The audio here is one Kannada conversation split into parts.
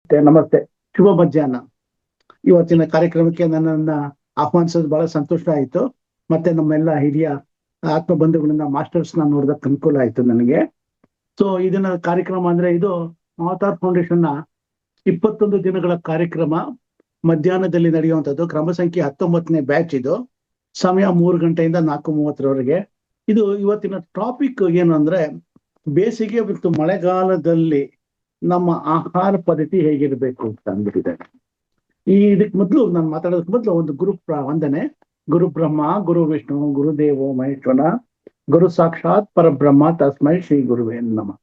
ನಮಸ್ತೆ, ಶುಭ ಮಧ್ಯಾಹ್ನ. ಇವತ್ತಿನ ಕಾರ್ಯಕ್ರಮಕ್ಕೆ ನನ್ನನ್ನ ಆಹ್ವಾನಿಸೋದು ಬಹಳ ಸಂತೋಷ ಆಯಿತು. ಮತ್ತೆ ನಮ್ಮೆಲ್ಲ ಹಿರಿಯ ಆತ್ಮ ಬಂಧುಗಳನ್ನ ಮಾಸ್ಟರ್ಸ್ನ ನೋಡಿದಕ್ಕೆ ಅನುಕೂಲ ಆಯಿತು ನನಗೆ. ಸೊ ಇದನ್ನ ಕಾರ್ಯಕ್ರಮ ಅಂದ್ರೆ ಇದು ಅವತಾರ್ ಫೌಂಡೇಶನ್ ನ 21 ದಿನಗಳ ಕಾರ್ಯಕ್ರಮ ಮಧ್ಯಾಹ್ನದಲ್ಲಿ ನಡೆಯುವಂಥದ್ದು. ಕ್ರಮ ಸಂಖ್ಯೆ 19ನೇ ಬ್ಯಾಚ್. ಇದು ಸಮಯ 3 ಗಂಟೆಯಿಂದ 4:30ರವರೆಗೆ. ಇದು ಇವತ್ತಿನ ಟಾಪಿಕ್ ಏನು ಅಂದ್ರೆ, ಬೇಸಿಗೆ ಮತ್ತು ಮಳೆಗಾಲದಲ್ಲಿ ನಮ್ಮ ಆಹಾರ ಪದ್ಧತಿ ಹೇಗಿರ್ಬೇಕು ಅಂತ ಅಂದ್ಬಿಟ್ಟಿದ್ದಾರೆ. ಇದಕ್ಕೆ ಮೊದಲು ನಾನು ಮಾತಾಡೋದಕ್ಕೆ ಮೊದಲು ಒಂದು ವಂದನೆ. ಗುರು ಬ್ರಹ್ಮ ಗುರು ವಿಷ್ಣು ಗುರುದೇವೋ ಮಹೇಶ್ವರ, ಗುರು ಸಾಕ್ಷಾತ್ ಪರಬ್ರಹ್ಮ ತಸ್ಮೈ ಶ್ರೀ ಗುರುವೇ ನಮಃ.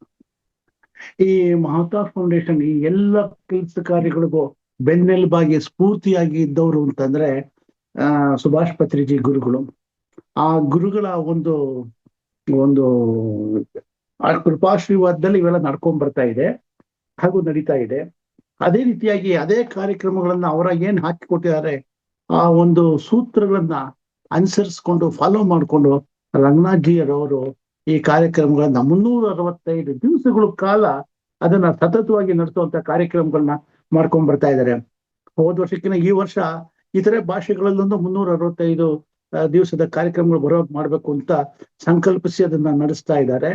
ಈ ಮಹತಾರ್ ಫೌಂಡೇಶನ್ ಈ ಎಲ್ಲ ಕೆಲಸ ಕಾರ್ಯಗಳಿಗೂ ಬೆನ್ನೆಲುಬಾಗಿ ಸ್ಫೂರ್ತಿಯಾಗಿ ಇದ್ದವರು ಅಂತಂದ್ರೆ ಸುಭಾಷ್ ಪತ್ರಿಜಿ ಗುರುಗಳು. ಆ ಗುರುಗಳ ಒಂದು ಒಂದು ಕೃಪಾಶ್ರೀವಾದದಲ್ಲಿ ಇವೆಲ್ಲ ನಡ್ಕೊಂಡ್ ಬರ್ತಾ ಇದೆ ಹಾಗೂ ನಡೀತಾ ಇದೆ. ಅದೇ ರೀತಿಯಾಗಿ ಅದೇ ಕಾರ್ಯಕ್ರಮಗಳನ್ನ ಅವರ ಏನ್ ಹಾಕಿಕೊಟ್ಟಿದ್ದಾರೆ ಆ ಒಂದು ಸೂತ್ರಗಳನ್ನ ಅನುಸರಿಸ್ಕೊಂಡು ಫಾಲೋ ಮಾಡಿಕೊಂಡು ರಂಗನಾಥ್ಜಿಯರವರು ಈ ಕಾರ್ಯಕ್ರಮಗಳನ್ನ 365 ದಿವಸಗಳ ಕಾಲ ಅದನ್ನ ಸತತವಾಗಿ ನಡೆಸುವಂತ ಕಾರ್ಯಕ್ರಮಗಳನ್ನ ಮಾಡ್ಕೊಂಡ್ ಬರ್ತಾ ಇದ್ದಾರೆ. ಹೋದ ವರ್ಷಕ್ಕಿಂತ ಈ ವರ್ಷ ಇತರೆ ಭಾಷೆಗಳಲ್ಲೊಂದು 365 ದಿವಸದ ಕಾರ್ಯಕ್ರಮಗಳು ಮಾಡ್ಬೇಕು ಅಂತ ಸಂಕಲ್ಪಿಸಿ ಅದನ್ನ ನಡೆಸ್ತಾ ಇದ್ದಾರೆ.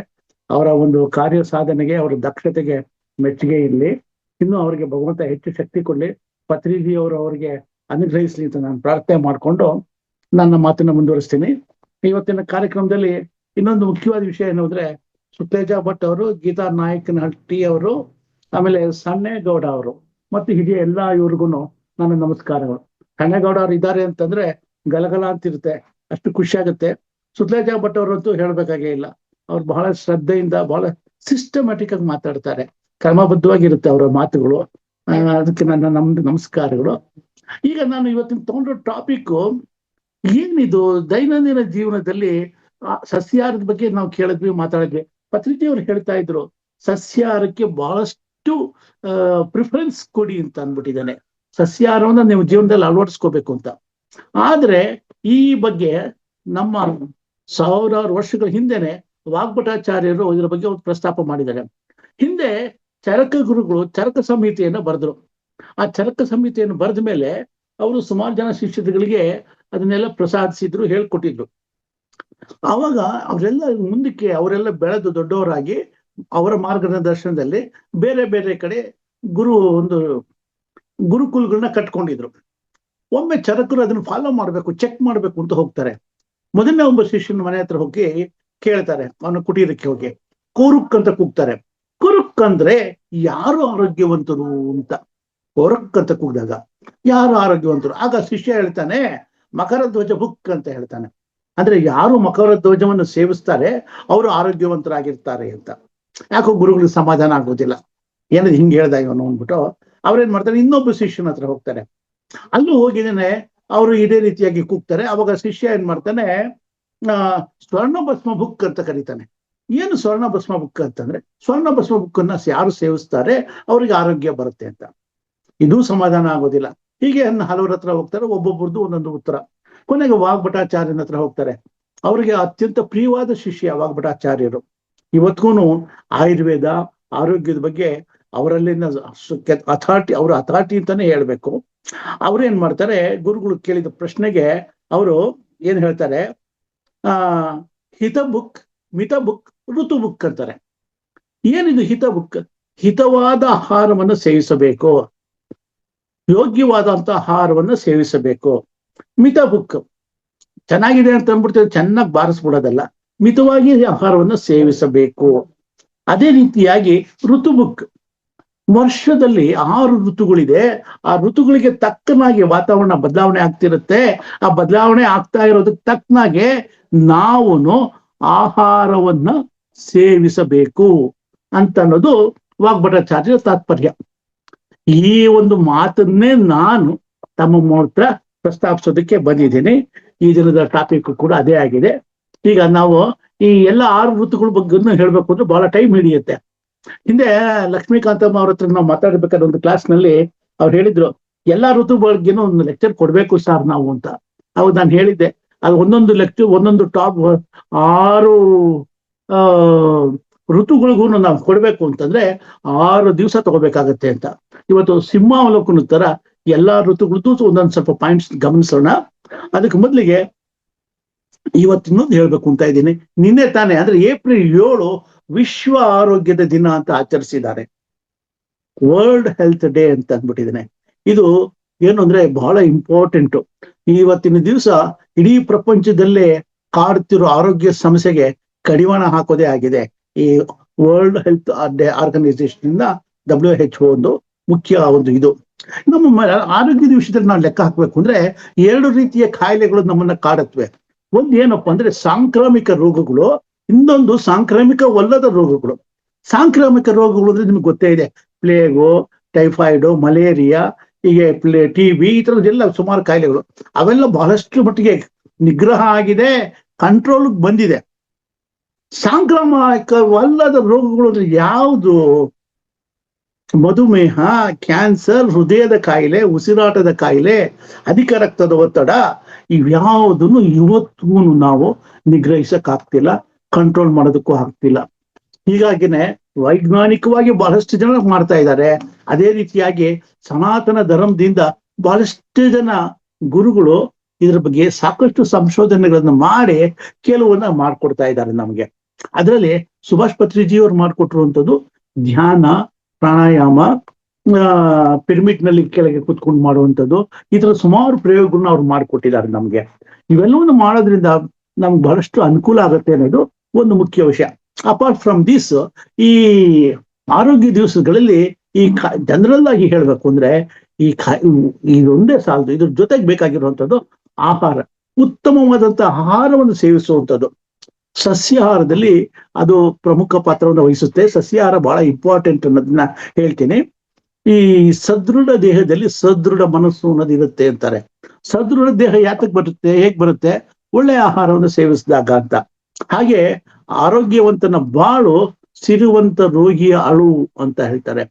ಅವರ ಒಂದು ಕಾರ್ಯ ಸಾಧನೆಗೆ, ಅವರ ದಕ್ಷತೆಗೆ ಮೆಚ್ಚುಗೆ ಇರಲಿ. ಇನ್ನು ಅವರಿಗೆ ಭಗವಂತ ಹೆಚ್ಚು ಶಕ್ತಿ ಕೊಡ್ಲಿ, ಪತ್ರಿಜಿಯವರು ಅವರಿಗೆ ಅನುಗ್ರಹಿಸ್ಲಿ ಅಂತ ನಾನು ಪ್ರಾರ್ಥನೆ ಮಾಡಿಕೊಂಡು ನನ್ನ ಮಾತನ್ನ ಮುಂದುವರಿಸ್ತೀನಿ. ಇವತ್ತಿನ ಕಾರ್ಯಕ್ರಮದಲ್ಲಿ ಇನ್ನೊಂದು ಮುಖ್ಯವಾದ ವಿಷಯ ಏನು ಅಂದ್ರೆ, ಸುತೇಜ ಭಟ್ ಅವರು, ಗೀತಾ ನಾಯಕನಹಟ್ಟಿ ಅವರು, ಆಮೇಲೆ ಸಣ್ಣೇಗೌಡ ಅವರು ಮತ್ತು ಹಿರಿಯ ಎಲ್ಲಾ ಇವ್ರಿಗೂ ನನ್ನ ನಮಸ್ಕಾರಗಳು. ಸಣ್ಣೇಗೌಡ ಅವ್ರು ಇದ್ದಾರೆ ಅಂತಂದ್ರೆ ಗಲಗಲ ಅಂತಿರುತ್ತೆ, ಅಷ್ಟು ಖುಷಿ ಆಗುತ್ತೆ. ಸುತೇಜ ಭಟ್ ಅವರಂತೂ ಹೇಳ್ಬೇಕಾಗೇ ಇಲ್ಲ. ಅವ್ರು ಬಹಳ ಶ್ರದ್ಧೆಯಿಂದ ಬಹಳ ಸಿಸ್ಟಮ್ಯಾಟಿಕ್ ಆಗಿ ಮಾತಾಡ್ತಾರೆ, ಕ್ರಮಬದ್ಧವಾಗಿರುತ್ತೆ ಅವರ ಮಾತುಗಳು. ಅದಕ್ಕೆ ನಮ್ದು ನಮಸ್ಕಾರಗಳು. ಈಗ ನಾನು ಇವತ್ತಿನ ತಗೊಂಡ್ರ ಟಾಪಿಕ್ ಏನಿದು, ದೈನಂದಿನ ಜೀವನದಲ್ಲಿ ಸಸ್ಯಾಹಾರದ ಬಗ್ಗೆ ನಾವು ಕೇಳಿದ್ವಿ, ಮಾತಾಡಿದ್ವಿ. ಪತ್ರಿಕೆಯವರು ಹೇಳ್ತಾ ಇದ್ರು ಸಸ್ಯಾಹಾರಕ್ಕೆ ಬಹಳಷ್ಟು ಪ್ರಿಫರೆನ್ಸ್ ಕೊಡಿ ಅಂತ ಅಂದ್ಬಿಟ್ಟಿದ್ದಾನೆ. ಸಸ್ಯಾಹಾರವನ್ನ ನೀವು ಜೀವನದಲ್ಲಿ ಅಳವಡಿಸ್ಕೋಬೇಕು ಅಂತ. ಆದ್ರೆ ಈ ಬಗ್ಗೆ ನಮ್ಮ 1000 ವರ್ಷಗಳ ಹಿಂದೆನೆ ವಾಗ್ಭಟಾಚಾರ್ಯರು ಇದರ ಬಗ್ಗೆ ಒಂದು ಪ್ರಸ್ತಾಪ ಮಾಡಿದ್ದಾರೆ. ಹಿಂದೆ ಚರಕ ಗುರುಗಳು ಚರಕ ಸಂಹಿತೆಯನ್ನು ಬರೆದ್ರು. ಆ ಚರಕ ಸಂಹಿತೆಯನ್ನು ಬರೆದ ಮೇಲೆ ಅವರು ಸುಮಾರು ಜನ ಶಿಷ್ಯರುಗಳಿಗೆ ಅದನ್ನೆಲ್ಲ ಪ್ರಸಾದಿಸಿದ್ರು, ಹೇಳ್ಕೊಟ್ಟಿದ್ರು. ಆವಾಗ ಅವರೆಲ್ಲ ಮುಂದಕ್ಕೆ ಅವರೆಲ್ಲ ಬೆಳೆದು ದೊಡ್ಡವರಾಗಿ ಅವರ ಮಾರ್ಗದರ್ಶನದಲ್ಲಿ ಬೇರೆ ಬೇರೆ ಕಡೆ ಒಂದು ಗುರುಕುಲಗಳನ್ನ ಕಟ್ಕೊಂಡಿದ್ರು. ಒಮ್ಮೆ ಚರಕರು ಅದನ್ನ ಫಾಲೋ ಮಾಡ್ಬೇಕು, ಚೆಕ್ ಮಾಡ್ಬೇಕು ಅಂತ ಹೋಗ್ತಾರೆ. ಮೊದಲನೇ ಒಬ್ಬ ಶಿಷ್ಯನ ಮನೆ ಹತ್ರ ಹೋಗಿ ಕೇಳ್ತಾರೆ, ಅವನ ಕುಟೀರಕ್ಕೆ ಹೋಗಿ ಕೋರುಕ್ ಅಂತ ಕೂಗ್ತಾರೆ. ಕುರುಕ್ ಅಂದ್ರೆ ಯಾರು ಆರೋಗ್ಯವಂತರು ಅಂತ. ಕೊರಕ್ ಅಂತ ಕೂಗಿದಾಗ ಯಾರು ಆರೋಗ್ಯವಂತರು? ಆಗ ಶಿಷ್ಯ ಹೇಳ್ತಾನೆ ಮಕರ ಧ್ವಜ ಬುಕ್ ಅಂತ ಹೇಳ್ತಾನೆ. ಅಂದ್ರೆ ಯಾರು ಮಕರ ಧ್ವಜವನ್ನು ಸೇವಿಸ್ತಾರೆ ಅವರು ಆರೋಗ್ಯವಂತರಾಗಿರ್ತಾರೆ ಅಂತ. ಯಾಕೋ ಗುರುಗಳಿಗೆ ಸಮಾಧಾನ ಆಗೋದಿಲ್ಲ, ಏನದು ಹಿಂಗೆ ಹೇಳ್ದ ಇವನು ಅಂದ್ಬಿಟ್ಟು ಅವ್ರೇನ್ ಮಾಡ್ತಾರೆ, ಇನ್ನೊಬ್ಬ ಶಿಷ್ಯನ ಹತ್ರ ಹೋಗ್ತಾರೆ. ಅಲ್ಲೂ ಹೋಗಿದ್ದೇನೆ, ಅವರು ಇದೇ ರೀತಿಯಾಗಿ ಕೂಗ್ತಾರೆ. ಅವಾಗ ಶಿಷ್ಯ ಏನ್ ಮಾಡ್ತಾನೆ, ಸ್ವರ್ಣ ಭಸ್ಮ ಬುಕ್ ಅಂತ ಕರೀತಾನೆ. ಏನು ಸ್ವರ್ಣ ಭಸ್ಮ ಬುಕ್ ಅಂತಂದ್ರೆ, ಸ್ವರ್ಣ ಭಸ್ಮ ಬುಕ್ಕನ್ನ ಯಾರು ಸೇವಿಸ್ತಾರೆ ಅವ್ರಿಗೆ ಆರೋಗ್ಯ ಬರುತ್ತೆ ಅಂತ. ಇದೂ ಸಮಾಧಾನ ಆಗೋದಿಲ್ಲ. ಹೀಗೆ ಹಲವರ ಹತ್ರ ಹೋಗ್ತಾರೆ, ಒಬ್ಬೊಬ್ಬರದ್ದು ಒಂದೊಂದು ಉತ್ತರ. ಕೊನೆಗೆ ವಾಗ್ಭಟಾಚಾರ್ಯನ ಹತ್ರ ಹೋಗ್ತಾರೆ. ಅವರಿಗೆ ಅತ್ಯಂತ ಪ್ರಿಯವಾದ ಶಿಷ್ಯ ವಾಗ್ಭಟಾಚಾರ್ಯರು. ಇವತ್ಗೂ ಆಯುರ್ವೇದ ಆರೋಗ್ಯದ ಬಗ್ಗೆ ಅವರಲ್ಲಿನ ಅಥಾರಿಟಿ, ಅವರ ಅಥಾರಿಟಿ ಅಂತಾನೆ ಹೇಳ್ಬೇಕು. ಅವ್ರೇನ್ ಮಾಡ್ತಾರೆ, ಗುರುಗಳು ಕೇಳಿದ ಪ್ರಶ್ನೆಗೆ ಅವರು ಏನ್ ಹೇಳ್ತಾರೆ, ಹಿತ ಬುಕ್, ಮಿತ ಬುಕ್, ಋತು ಬುಕ್ ಅಂತಾರೆ. ಏನಿದು ಹಿತ ಬುಕ್? ಹಿತವಾದ ಆಹಾರವನ್ನು ಸೇವಿಸಬೇಕು, ಯೋಗ್ಯವಾದಂತ ಆಹಾರವನ್ನು ಸೇವಿಸಬೇಕು. ಮಿತ ಬುಕ್ ಚೆನ್ನಾಗಿದೆ ಅಂತ ಅಂದ್ಬಿಡ್ತೇವೆ, ಚೆನ್ನಾಗಿ ಬಾರಿಸ್ಬಿಡೋದಲ್ಲ, ಮಿತವಾಗಿ ಆಹಾರವನ್ನು ಸೇವಿಸಬೇಕು. ಅದೇ ರೀತಿಯಾಗಿ ಋತು ಬುಕ್, ವರ್ಷದಲ್ಲಿ 6 ಋತುಗಳಿದೆ. ಆ ಋತುಗಳಿಗೆ ತಕ್ಕನಾಗಿ ವಾತಾವರಣ ಬದಲಾವಣೆ ಆಗ್ತಿರುತ್ತೆ. ಆ ಬದಲಾವಣೆ ಆಗ್ತಾ ಇರೋದಕ್ಕೆ ತಕ್ಕನಾಗೆ ನಾವು ಆಹಾರವನ್ನ ಸೇವಿಸಬೇಕು ಅಂತ ಅನ್ನೋದು ವಾಗ್ಭಟಾಚಾರ್ಯರ ತಾತ್ಪರ್ಯ. ಈ ಒಂದು ಮಾತನ್ನೇ ನಾನು ತಮ್ಮ ಹತ್ರ ಪ್ರಸ್ತಾಪಿಸೋದಕ್ಕೆ ಬಂದಿದ್ದೀನಿ. ಈ ದಿನದ ಟಾಪಿಕ್ ಕೂಡ ಅದೇ ಆಗಿದೆ. ಈಗ ನಾವು ಈ ಎಲ್ಲ 6 ಋತುಗಳ ಬಗ್ಗೆ ಹೇಳ್ಬೇಕು ಅಂದ್ರೆ ಬಹಳ ಟೈಮ್ ಹಿಡಿಯುತ್ತೆ. ಹಿಂದೆ ಲಕ್ಷ್ಮೀಕಾಂತಮ್ಮ ಅವ್ರ ಹತ್ರ ನಾವು ಮಾತಾಡ್ಬೇಕಾದ್ರೆ ಒಂದು ಕ್ಲಾಸ್ನಲ್ಲಿ ಅವ್ರು ಹೇಳಿದ್ರು, ಎಲ್ಲಾ ಋತು ಬಗ್ಗೆನೂ ಒಂದು ಲೆಕ್ಚರ್ ಕೊಡ್ಬೇಕು ಸರ್ ನಾವು ಅಂತ. ಅವಾಗ ನಾನು ಹೇಳಿದ್ದೆ, ಅದು ಒಂದೊಂದು ಲೆಕ್ಚರ್ ಒಂದೊಂದು ಟಾಪ್ 6 ಋತುಗಳಿಗೂ ನಾವು ಕೊಡ್ಬೇಕು ಅಂತಂದ್ರೆ 6 ದಿವಸ ತಗೋಬೇಕಾಗತ್ತೆ ಅಂತ. ಇವತ್ತು ಸಿಂಹಾವಲೋಕನ ತರ ಎಲ್ಲಾ ಋತುಗಳದ್ದು ಒಂದೊಂದು ಸ್ವಲ್ಪ ಪಾಯಿಂಟ್ಸ್ ಗಮನಿಸೋಣ. ಅದಕ್ಕೆ ಮೊದಲಿಗೆ ಇವತ್ತಿನೊಂದು ಹೇಳ್ಬೇಕು ಅಂತ ಇದ್ದೀನಿ. ನಿನ್ನೆ ತಾನೇ ಅಂದ್ರೆ ಏಪ್ರಿಲ್ 7 ವಿಶ್ವ ಆರೋಗ್ಯದ ದಿನ ಅಂತ ಆಚರಿಸಿದ್ದಾರೆ. ವರ್ಲ್ಡ್ ಹೆಲ್ತ್ ಡೇ ಅಂತ ಅಂದ್ಬಿಟ್ಟಿದ್ದೇನೆ. ಇದು ಏನು ಅಂದ್ರೆ ಬಹಳ ಇಂಪಾರ್ಟೆಂಟ್. ಇವತ್ತಿನ ದಿವಸ ಇಡೀ ಪ್ರಪಂಚದಲ್ಲೇ ಕಾಡ್ತಿರೋ ಆರೋಗ್ಯ ಸಮಸ್ಯೆಗೆ ಕಡಿವಾಣ ಹಾಕೋದೇ ಆಗಿದೆ ಈ ವರ್ಲ್ಡ್ ಹೆಲ್ತ್ ಡೇ ಆರ್ಗನೈಸೇಷನ್ ಇಂದ, WHO ಒಂದು ಮುಖ್ಯ ಒಂದು ಇದು. ನಮ್ಮ ಆರೋಗ್ಯದ ವಿಷಯದಲ್ಲಿ ನಾವು ಲೆಕ್ಕ ಹಾಕ್ಬೇಕು ಅಂದ್ರೆ 2 ರೀತಿಯ ಕಾಯಿಲೆಗಳು ನಮ್ಮನ್ನ ಕಾಡುತ್ತವೆ. ಒಂದು ಏನಪ್ಪಾ ಅಂದ್ರೆ ಸಾಂಕ್ರಾಮಿಕ ರೋಗಗಳು, ಇನ್ನೊಂದು ಸಾಂಕ್ರಾಮಿಕವಲ್ಲದ ರೋಗಗಳು. ಸಾಂಕ್ರಾಮಿಕ ರೋಗಗಳು ಅಂದ್ರೆ ನಿಮ್ಗೆ ಗೊತ್ತೇ ಇದೆ, ಪ್ಲೇಗು, ಟೈಫಾಯ್ಡು, ಮಲೇರಿಯಾ, ಹೀಗೆ TB, ಈ ತರದ್ದೆಲ್ಲ ಸುಮಾರು ಕಾಯಿಲೆಗಳು. ಅವೆಲ್ಲ ಬಹಳಷ್ಟು ಮಟ್ಟಿಗೆ ನಿಗ್ರಹ ಆಗಿದೆ, ಕಂಟ್ರೋಲ್ ಬಂದಿದೆ. ಸಾಂಕ್ರಾಮಿಕವಲ್ಲದ ರೋಗಗಳು ಅಂದ್ರೆ ಯಾವುದು? ಮಧುಮೇಹ, ಕ್ಯಾನ್ಸರ್, ಹೃದಯದ ಕಾಯಿಲೆ, ಉಸಿರಾಟದ ಕಾಯಿಲೆ, ಅಧಿಕ ರಕ್ತದ ಒತ್ತಡ, ಇವ್ಯಾವುದನ್ನು ಇವತ್ತೂ ನಾವು ನಿಗ್ರಹಿಸಕ್ಕಾಗ್ತಿಲ್ಲ, ಕಂಟ್ರೋಲ್ ಮಾಡೋದಕ್ಕೂ ಆಗ್ತಿಲ್ಲ. ಹೀಗಾಗಿನೇ ವೈಜ್ಞಾನಿಕವಾಗಿ ಬಹಳಷ್ಟು ಜನ ಮಾಡ್ತಾ ಇದ್ದಾರೆ. ಅದೇ ರೀತಿಯಾಗಿ ಸನಾತನ ಧರ್ಮದಿಂದ ಬಹಳಷ್ಟು ಜನ ಗುರುಗಳು ಇದ್ರ ಬಗ್ಗೆ ಸಾಕಷ್ಟು ಸಂಶೋಧನೆಗಳನ್ನು ಮಾಡಿ ಕೆಲವನ್ನ ಮಾಡ್ಕೊಡ್ತಾ ಇದ್ದಾರೆ ನಮ್ಗೆ. ಅದರಲ್ಲಿ ಸುಭಾಷ್ ಪತ್ರಿಜಿ ಅವ್ರು ಮಾಡ್ಕೊಟ್ಟಿರುವಂಥದ್ದು ಧ್ಯಾನ, ಪ್ರಾಣಾಯಾಮ, ಪಿರಮಿಡ್ ನಲ್ಲಿ ಕೆಳಗೆ ಕುತ್ಕೊಂಡು ಮಾಡುವಂಥದ್ದು, ಈ ತರ ಸುಮಾರು ಪ್ರಯೋಗಗಳನ್ನ ಅವ್ರು ಮಾಡಿಕೊಟ್ಟಿದ್ದಾರೆ ನಮ್ಗೆ. ಇವೆಲ್ಲವನ್ನು ಮಾಡೋದ್ರಿಂದ ನಮ್ಗೆ ಬಹಳಷ್ಟು ಅನುಕೂಲ ಆಗುತ್ತೆ ಅನ್ನೋದು ಒಂದು ಮುಖ್ಯ ವಿಷಯ. ಅಪಾರ್ಟ್ ಫ್ರಮ್ ದಿಸ್, ಈ ಆರೋಗ್ಯ ದಿವಸಗಳಲ್ಲಿ ಈ ಜನರಲ್ ಆಗಿ ಹೇಳ್ಬೇಕು ಅಂದ್ರೆ ಇದೊಂದೇ ಸಾಲದು, ಇದ್ರ ಜೊತೆಗೆ ಬೇಕಾಗಿರುವಂಥದ್ದು ಆಹಾರ, ಉತ್ತಮವಾದಂತಹ ಆಹಾರವನ್ನು ಸೇವಿಸುವಂಥದ್ದು. ಸಸ್ಯಾಹಾರದಲ್ಲಿ ಅದು ಪ್ರಮುಖ ಪಾತ್ರವನ್ನು ವಹಿಸುತ್ತೆ. ಸಸ್ಯಾಹಾರ ಬಹಳ ಇಂಪಾರ್ಟೆಂಟ್ ಅನ್ನೋದನ್ನ ಹೇಳ್ತೀನಿ. ಈ ಸದೃಢ ದೇಹದಲ್ಲಿ ಸದೃಢ ಮನಸ್ಸು ಅನ್ನೋದು ಇರುತ್ತೆ ಅಂತಾರೆ. ಸದೃಢ ದೇಹ ಯಾತಕ್ ಬರುತ್ತೆ, ಹೇಗ್ ಬರುತ್ತೆ? ಒಳ್ಳೆಯ ಆಹಾರವನ್ನು ಸೇವಿಸಿದಾಗ ಅಂತ. ಹಾಗೆ ಆರೋಗ್ಯವಂತನ ಬಾಳು ಸಿರಿವಂತ ರೋಗಿಯ ಅಳು ಅಂತ ಹೇಳ್ತಾರೆ.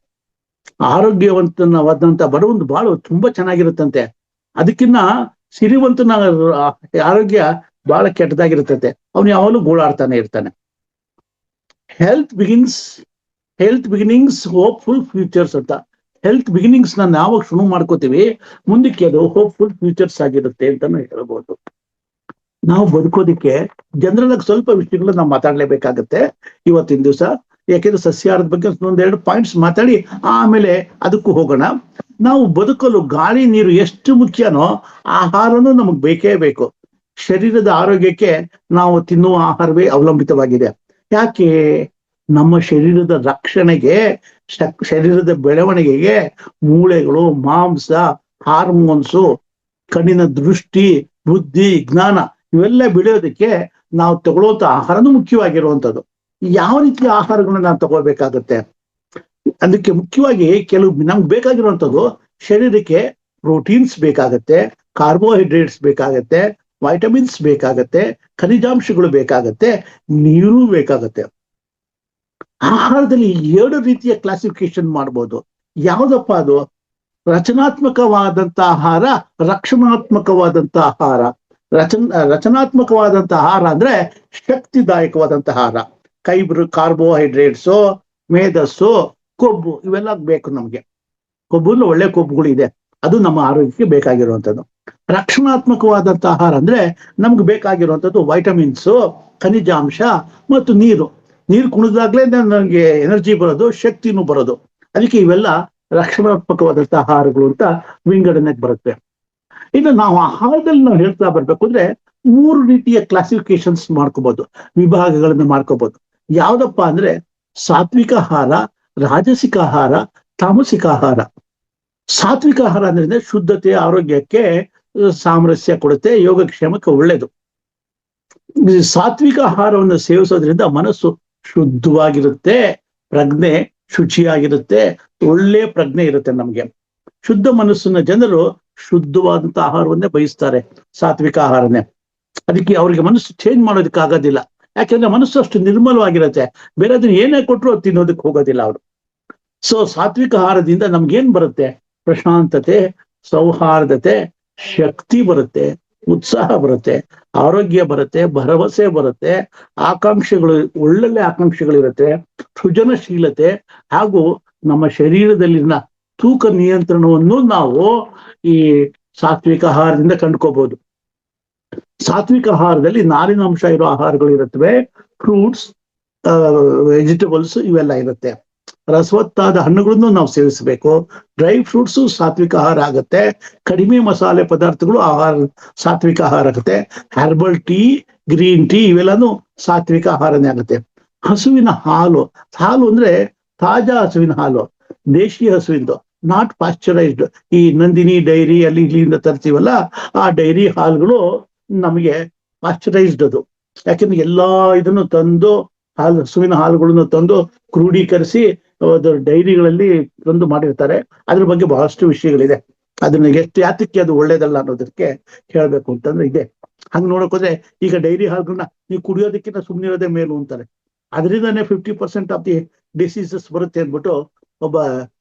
ಆರೋಗ್ಯವಂತನವಾದಂತ ಬಡವನ ಬಾಳು ತುಂಬಾ ಚೆನ್ನಾಗಿರುತ್ತಂತೆ. ಅದಕ್ಕಿನ್ನ ಸಿರಿವಂತನ ಆರೋಗ್ಯ ಬಹಳ ಕೆಟ್ಟದಾಗಿರುತ್ತಂತೆ. ಅವನು ಯಾವಾಗಲೂ ಗೋಳಾಡ್ತಾನೆ ಇರ್ತಾನೆ. ಹೆಲ್ತ್ ಬಿಗಿನಿಂಗ್ಸ್ ಹೋಪ್ಫುಲ್ ಫ್ಯೂಚರ್ಸ್ ಅಂತ. ಹೆಲ್ತ್ ಬಿಗಿನಿಂಗ್ಸ್ ನಾನು ಯಾವಾಗ ಶುರು ಮಾಡ್ಕೋತೀವಿ, ಮುಂದಕ್ಕೆ ಅದು ಹೋಪ್ಫುಲ್ ಫ್ಯೂಚರ್ಸ್ ಆಗಿರುತ್ತೆ ಅಂತಾನು ಹೇಳ್ಬೋದು. ನಾವು ಬದುಕೋದಿಕ್ಕೆ ಜನರಲ್ಲ ಸ್ವಲ್ಪ ವಿಷಯಗಳು ನಾವು ಮಾತಾಡ್ಲೇಬೇಕಾಗತ್ತೆ ಇವತ್ತಿನ ದಿವಸ. ಯಾಕೆಂದ್ರೆ ಸಸ್ಯಾಹಾರದ ಬಗ್ಗೆ ಒಂದೆರಡು ಪಾಯಿಂಟ್ಸ್ ಮಾತಾಡಿ ಆಮೇಲೆ ಅದಕ್ಕೂ ಹೋಗೋಣ. ನಾವು ಬದುಕಲು ಗಾಳಿ, ನೀರು ಎಷ್ಟು ಮುಖ್ಯನೋ ಆಹಾರನೂ ನಮಗ್ ಬೇಕೇ ಬೇಕು. ಶರೀರದ ಆರೋಗ್ಯಕ್ಕೆ ನಾವು ತಿನ್ನುವ ಆಹಾರವೇ ಅವಲಂಬಿತವಾಗಿದೆ. ಯಾಕೆ? ನಮ್ಮ ಶರೀರದ ರಕ್ಷಣೆಗೆ, ಶರೀರದ ಬೆಳವಣಿಗೆಗೆ, ಮೂಳೆಗಳು, ಮಾಂಸ, ಹಾರ್ಮೋನ್ಸು, ಕಣ್ಣಿನ ದೃಷ್ಟಿ, ಬುದ್ಧಿ, ಜ್ಞಾನ ಇವೆಲ್ಲ ಬೆಳೆಯೋದಕ್ಕೆ ನಾವು ತಗೊಳ್ಳುವಂತ ಆಹಾರನೂ ಮುಖ್ಯವಾಗಿರುವಂಥದ್ದು. ಯಾವ ರೀತಿಯ ಆಹಾರಗಳನ್ನ ನಾವು ತಗೋಬೇಕಾಗತ್ತೆ? ಅದಕ್ಕೆ ಮುಖ್ಯವಾಗಿ ನಮ್ಗೆ ಬೇಕಾಗಿರುವಂಥದ್ದು ಶರೀರಕ್ಕೆ ಪ್ರೋಟೀನ್ಸ್ ಬೇಕಾಗತ್ತೆ, ಕಾರ್ಬೋಹೈಡ್ರೇಟ್ಸ್ ಬೇಕಾಗತ್ತೆ, ವೈಟಮಿನ್ಸ್ ಬೇಕಾಗತ್ತೆ, ಖನಿಜಾಂಶಗಳು ಬೇಕಾಗತ್ತೆ, ನೀರು ಬೇಕಾಗತ್ತೆ. ಆಹಾರದಲ್ಲಿ 2 ರೀತಿಯ ಕ್ಲಾಸಿಫಿಕೇಶನ್ ಮಾಡ್ಬೋದು. ಯಾವ್ದಪ್ಪ ಅದು? ರಚನಾತ್ಮಕವಾದಂತ ಆಹಾರ, ರಕ್ಷಣಾತ್ಮಕವಾದಂತ ಆಹಾರ. ರಚನಾತ್ಮಕವಾದಂತ ಆಹಾರ ಅಂದ್ರೆ ಶಕ್ತಿದಾಯಕವಾದಂತ ಆಹಾರ. ಕಾರ್ಬೋಹೈಡ್ರೇಟ್ಸು, ಮೇಧಸ್ಸು, ಕೊಬ್ಬು ಇವೆಲ್ಲ ಬೇಕು ನಮ್ಗೆ. ಕೊಬ್ಬು ಒಳ್ಳೆ ಕೊಬ್ಬುಗಳು ಇದೆ, ಅದು ನಮ್ಮ ಆರೋಗ್ಯಕ್ಕೆ ಬೇಕಾಗಿರುವಂಥದ್ದು. ರಕ್ಷಣಾತ್ಮಕವಾದಂತ ಆಹಾರ ಅಂದ್ರೆ ನಮ್ಗೆ ಬೇಕಾಗಿರುವಂಥದ್ದು ವೈಟಮಿನ್ಸು, ಖನಿಜಾಂಶ ಮತ್ತು ನೀರು. ನೀರು ಕುಣಿದಾಗ್ಲೇ ನನಗೆ ಎನರ್ಜಿ ಬರೋದು, ಶಕ್ತಿನೂ ಬರೋದು. ಅದಕ್ಕೆ ಇವೆಲ್ಲ ರಕ್ಷಣಾತ್ಮಕವಾದಂತ ಆಹಾರಗಳು ಅಂತ ವಿಂಗಡಣೆಗೆ ಬರುತ್ತೆ. ಇನ್ನು ನಾವು ಆಹಾರದಲ್ಲಿ ನಾವು ಹೇಳ್ತಾ ಬರ್ಬೇಕು ಅಂದ್ರೆ 3 ರೀತಿಯ ಕ್ಲಾಸಿಫಿಕೇಶನ್ಸ್ ಮಾಡ್ಕೋಬಹುದು, ವಿಭಾಗಗಳನ್ನು ಮಾಡ್ಕೋಬಹುದು. ಯಾವ್ದಪ್ಪ ಅಂದ್ರೆ ಸಾತ್ವಿಕ ಆಹಾರ, ರಾಜಸಿಕ ಆಹಾರ, ತಾಮಸಿಕ ಆಹಾರ. ಸಾತ್ವಿಕ ಆಹಾರ ಅಂದ್ರೆ ಶುದ್ಧತೆ, ಆರೋಗ್ಯಕ್ಕೆ ಸಾಮರಸ್ಯ ಕೊಡುತ್ತೆ, ಯೋಗಕ್ಷೇಮಕ್ಕೆ ಒಳ್ಳೇದು. ಸಾತ್ವಿಕ ಆಹಾರವನ್ನು ಸೇವಿಸೋದ್ರಿಂದ ಮನಸ್ಸು ಶುದ್ಧವಾಗಿರುತ್ತೆ, ಪ್ರಜ್ಞೆ ಶುಚಿಯಾಗಿರುತ್ತೆ, ಒಳ್ಳೆ ಪ್ರಜ್ಞೆ ಇರುತ್ತೆ ನಮ್ಗೆ. ಶುದ್ಧ ಮನಸ್ಸಿನ ಜನರು ಶುದ್ಧವಾದಂತ ಆಹಾರವನ್ನೇ ಬಯಸ್ತಾರೆ, ಸಾತ್ವಿಕ ಆಹಾರನೇ. ಅದಕ್ಕೆ ಅವ್ರಿಗೆ ಮನಸ್ಸು ಚೇಂಜ್ ಮಾಡೋದಕ್ಕೆ ಆಗೋದಿಲ್ಲ. ಯಾಕೆಂದ್ರೆ ಮನಸ್ಸು ಅಷ್ಟು ನಿರ್ಮಲವಾಗಿರುತ್ತೆ, ಬೇರೆ ಅದನ್ನ ಏನೇ ಕೊಟ್ಟರು ಅದು ತಿನ್ನೋದಕ್ಕೆ ಹೋಗೋದಿಲ್ಲ ಅವರು. ಸೊ ಸಾತ್ವಿಕ ಆಹಾರದಿಂದ ನಮ್ಗೇನ್ ಬರುತ್ತೆ? ಪ್ರಶಾಂತತೆ, ಸೌಹಾರ್ದತೆ, ಶಕ್ತಿ ಬರುತ್ತೆ, ಉತ್ಸಾಹ ಬರುತ್ತೆ, ಆರೋಗ್ಯ ಬರುತ್ತೆ, ಭರವಸೆ ಬರುತ್ತೆ, ಆಕಾಂಕ್ಷೆಗಳು, ಒಳ್ಳೊಳ್ಳೆ ಆಕಾಂಕ್ಷೆಗಳಿರುತ್ತೆ, ಸೃಜನಶೀಲತೆ ಹಾಗೂ ನಮ್ಮ ಶರೀರದಲ್ಲಿನ ತೂಕ ನಿಯಂತ್ರಣವನ್ನು ನಾವು ಈ ಸಾತ್ವಿಕ ಆಹಾರದಿಂದ ಕಂಡುಕೋಬಹುದು. ಸಾತ್ವಿಕ ಆಹಾರದಲ್ಲಿ ನಾರಿನಾಂಶ ಇರೋ ಆಹಾರಗಳು ಇರುತ್ತವೆ, ಫ್ರೂಟ್ಸ್, ವೆಜಿಟಬಲ್ಸ್ ಇವೆಲ್ಲ ಇರುತ್ತೆ. ರಸವತ್ತಾದ ಹಣ್ಣುಗಳನ್ನು ನಾವು ಸೇವಿಸಬೇಕು. ಡ್ರೈ ಫ್ರೂಟ್ಸು ಸಾತ್ವಿಕ ಆಹಾರ ಆಗುತ್ತೆ. ಕಡಿಮೆ ಮಸಾಲೆ ಪದಾರ್ಥಗಳು ಆಹಾರ ಸಾತ್ವಿಕ ಆಹಾರ ಆಗುತ್ತೆ. ಹರ್ಬಲ್ ಟೀ, ಗ್ರೀನ್ ಟೀ ಇವೆಲ್ಲಾನು ಸಾತ್ವಿಕ ಆಹಾರನೇ ಆಗುತ್ತೆ. ಹಸುವಿನ ಹಾಲು, ಹಾಲು ಅಂದ್ರೆ ತಾಜಾ ಹಸುವಿನ ಹಾಲು, ದೇಶಿ ಹಸುವಿಂದು, ನಾಟ್ ಪಾಶ್ಚರೈಸ್ಡ್. ಈ ನಂದಿನಿ ಡೈರಿ ಅಲ್ಲಿ ಇಲ್ಲಿಂದ ತರ್ತೀವಲ್ಲ, ಆ ಡೈರಿ ಹಾಲುಗಳು ನಮಗೆ ಪಾಶ್ಚರೈಸ್ಡ್ ಅದು. ಯಾಕೆಂದ್ರೆ ಎಲ್ಲಾ ಇದನ್ನು ತಂದು ಹಸುವಿನ ಹಾಲುಗಳನ್ನು ತಂದು ಕ್ರೋಢೀಕರಿಸಿ ಡೈರಿಗಳಲ್ಲಿ ತಂದು ಮಾಡಿರ್ತಾರೆ. ಅದ್ರ ಬಗ್ಗೆ ಬಹಳಷ್ಟು ವಿಷಯಗಳಿದೆ. ಅದನ್ನ ಎಷ್ಟು ಯಾತಕ್ಕೆ ಅದು ಒಳ್ಳೇದಲ್ಲ ಅನ್ನೋದಕ್ಕೆ ಹೇಳ್ಬೇಕು ಅಂತಂದ್ರೆ ಇದೆ. ಹಂಗ್ ನೋಡಕ್ ಹೋದ್ರೆ ಈಗ ಡೈರಿ ಹಾಲುಗಳನ್ನ ನೀವು ಕುಡಿಯೋದಕ್ಕಿಂತ ಸುಮ್ಮನಿರೋದೇ ಮೇಲು ಅಂತಾರೆ. ಅದರಿಂದಾನೇ 50% ಆಫ್ ದಿ ಡಿಸೀಸಸ್ ಬರುತ್ತೆ ಅಂದ್ಬಿಟ್ಟು ಒಬ್ಬ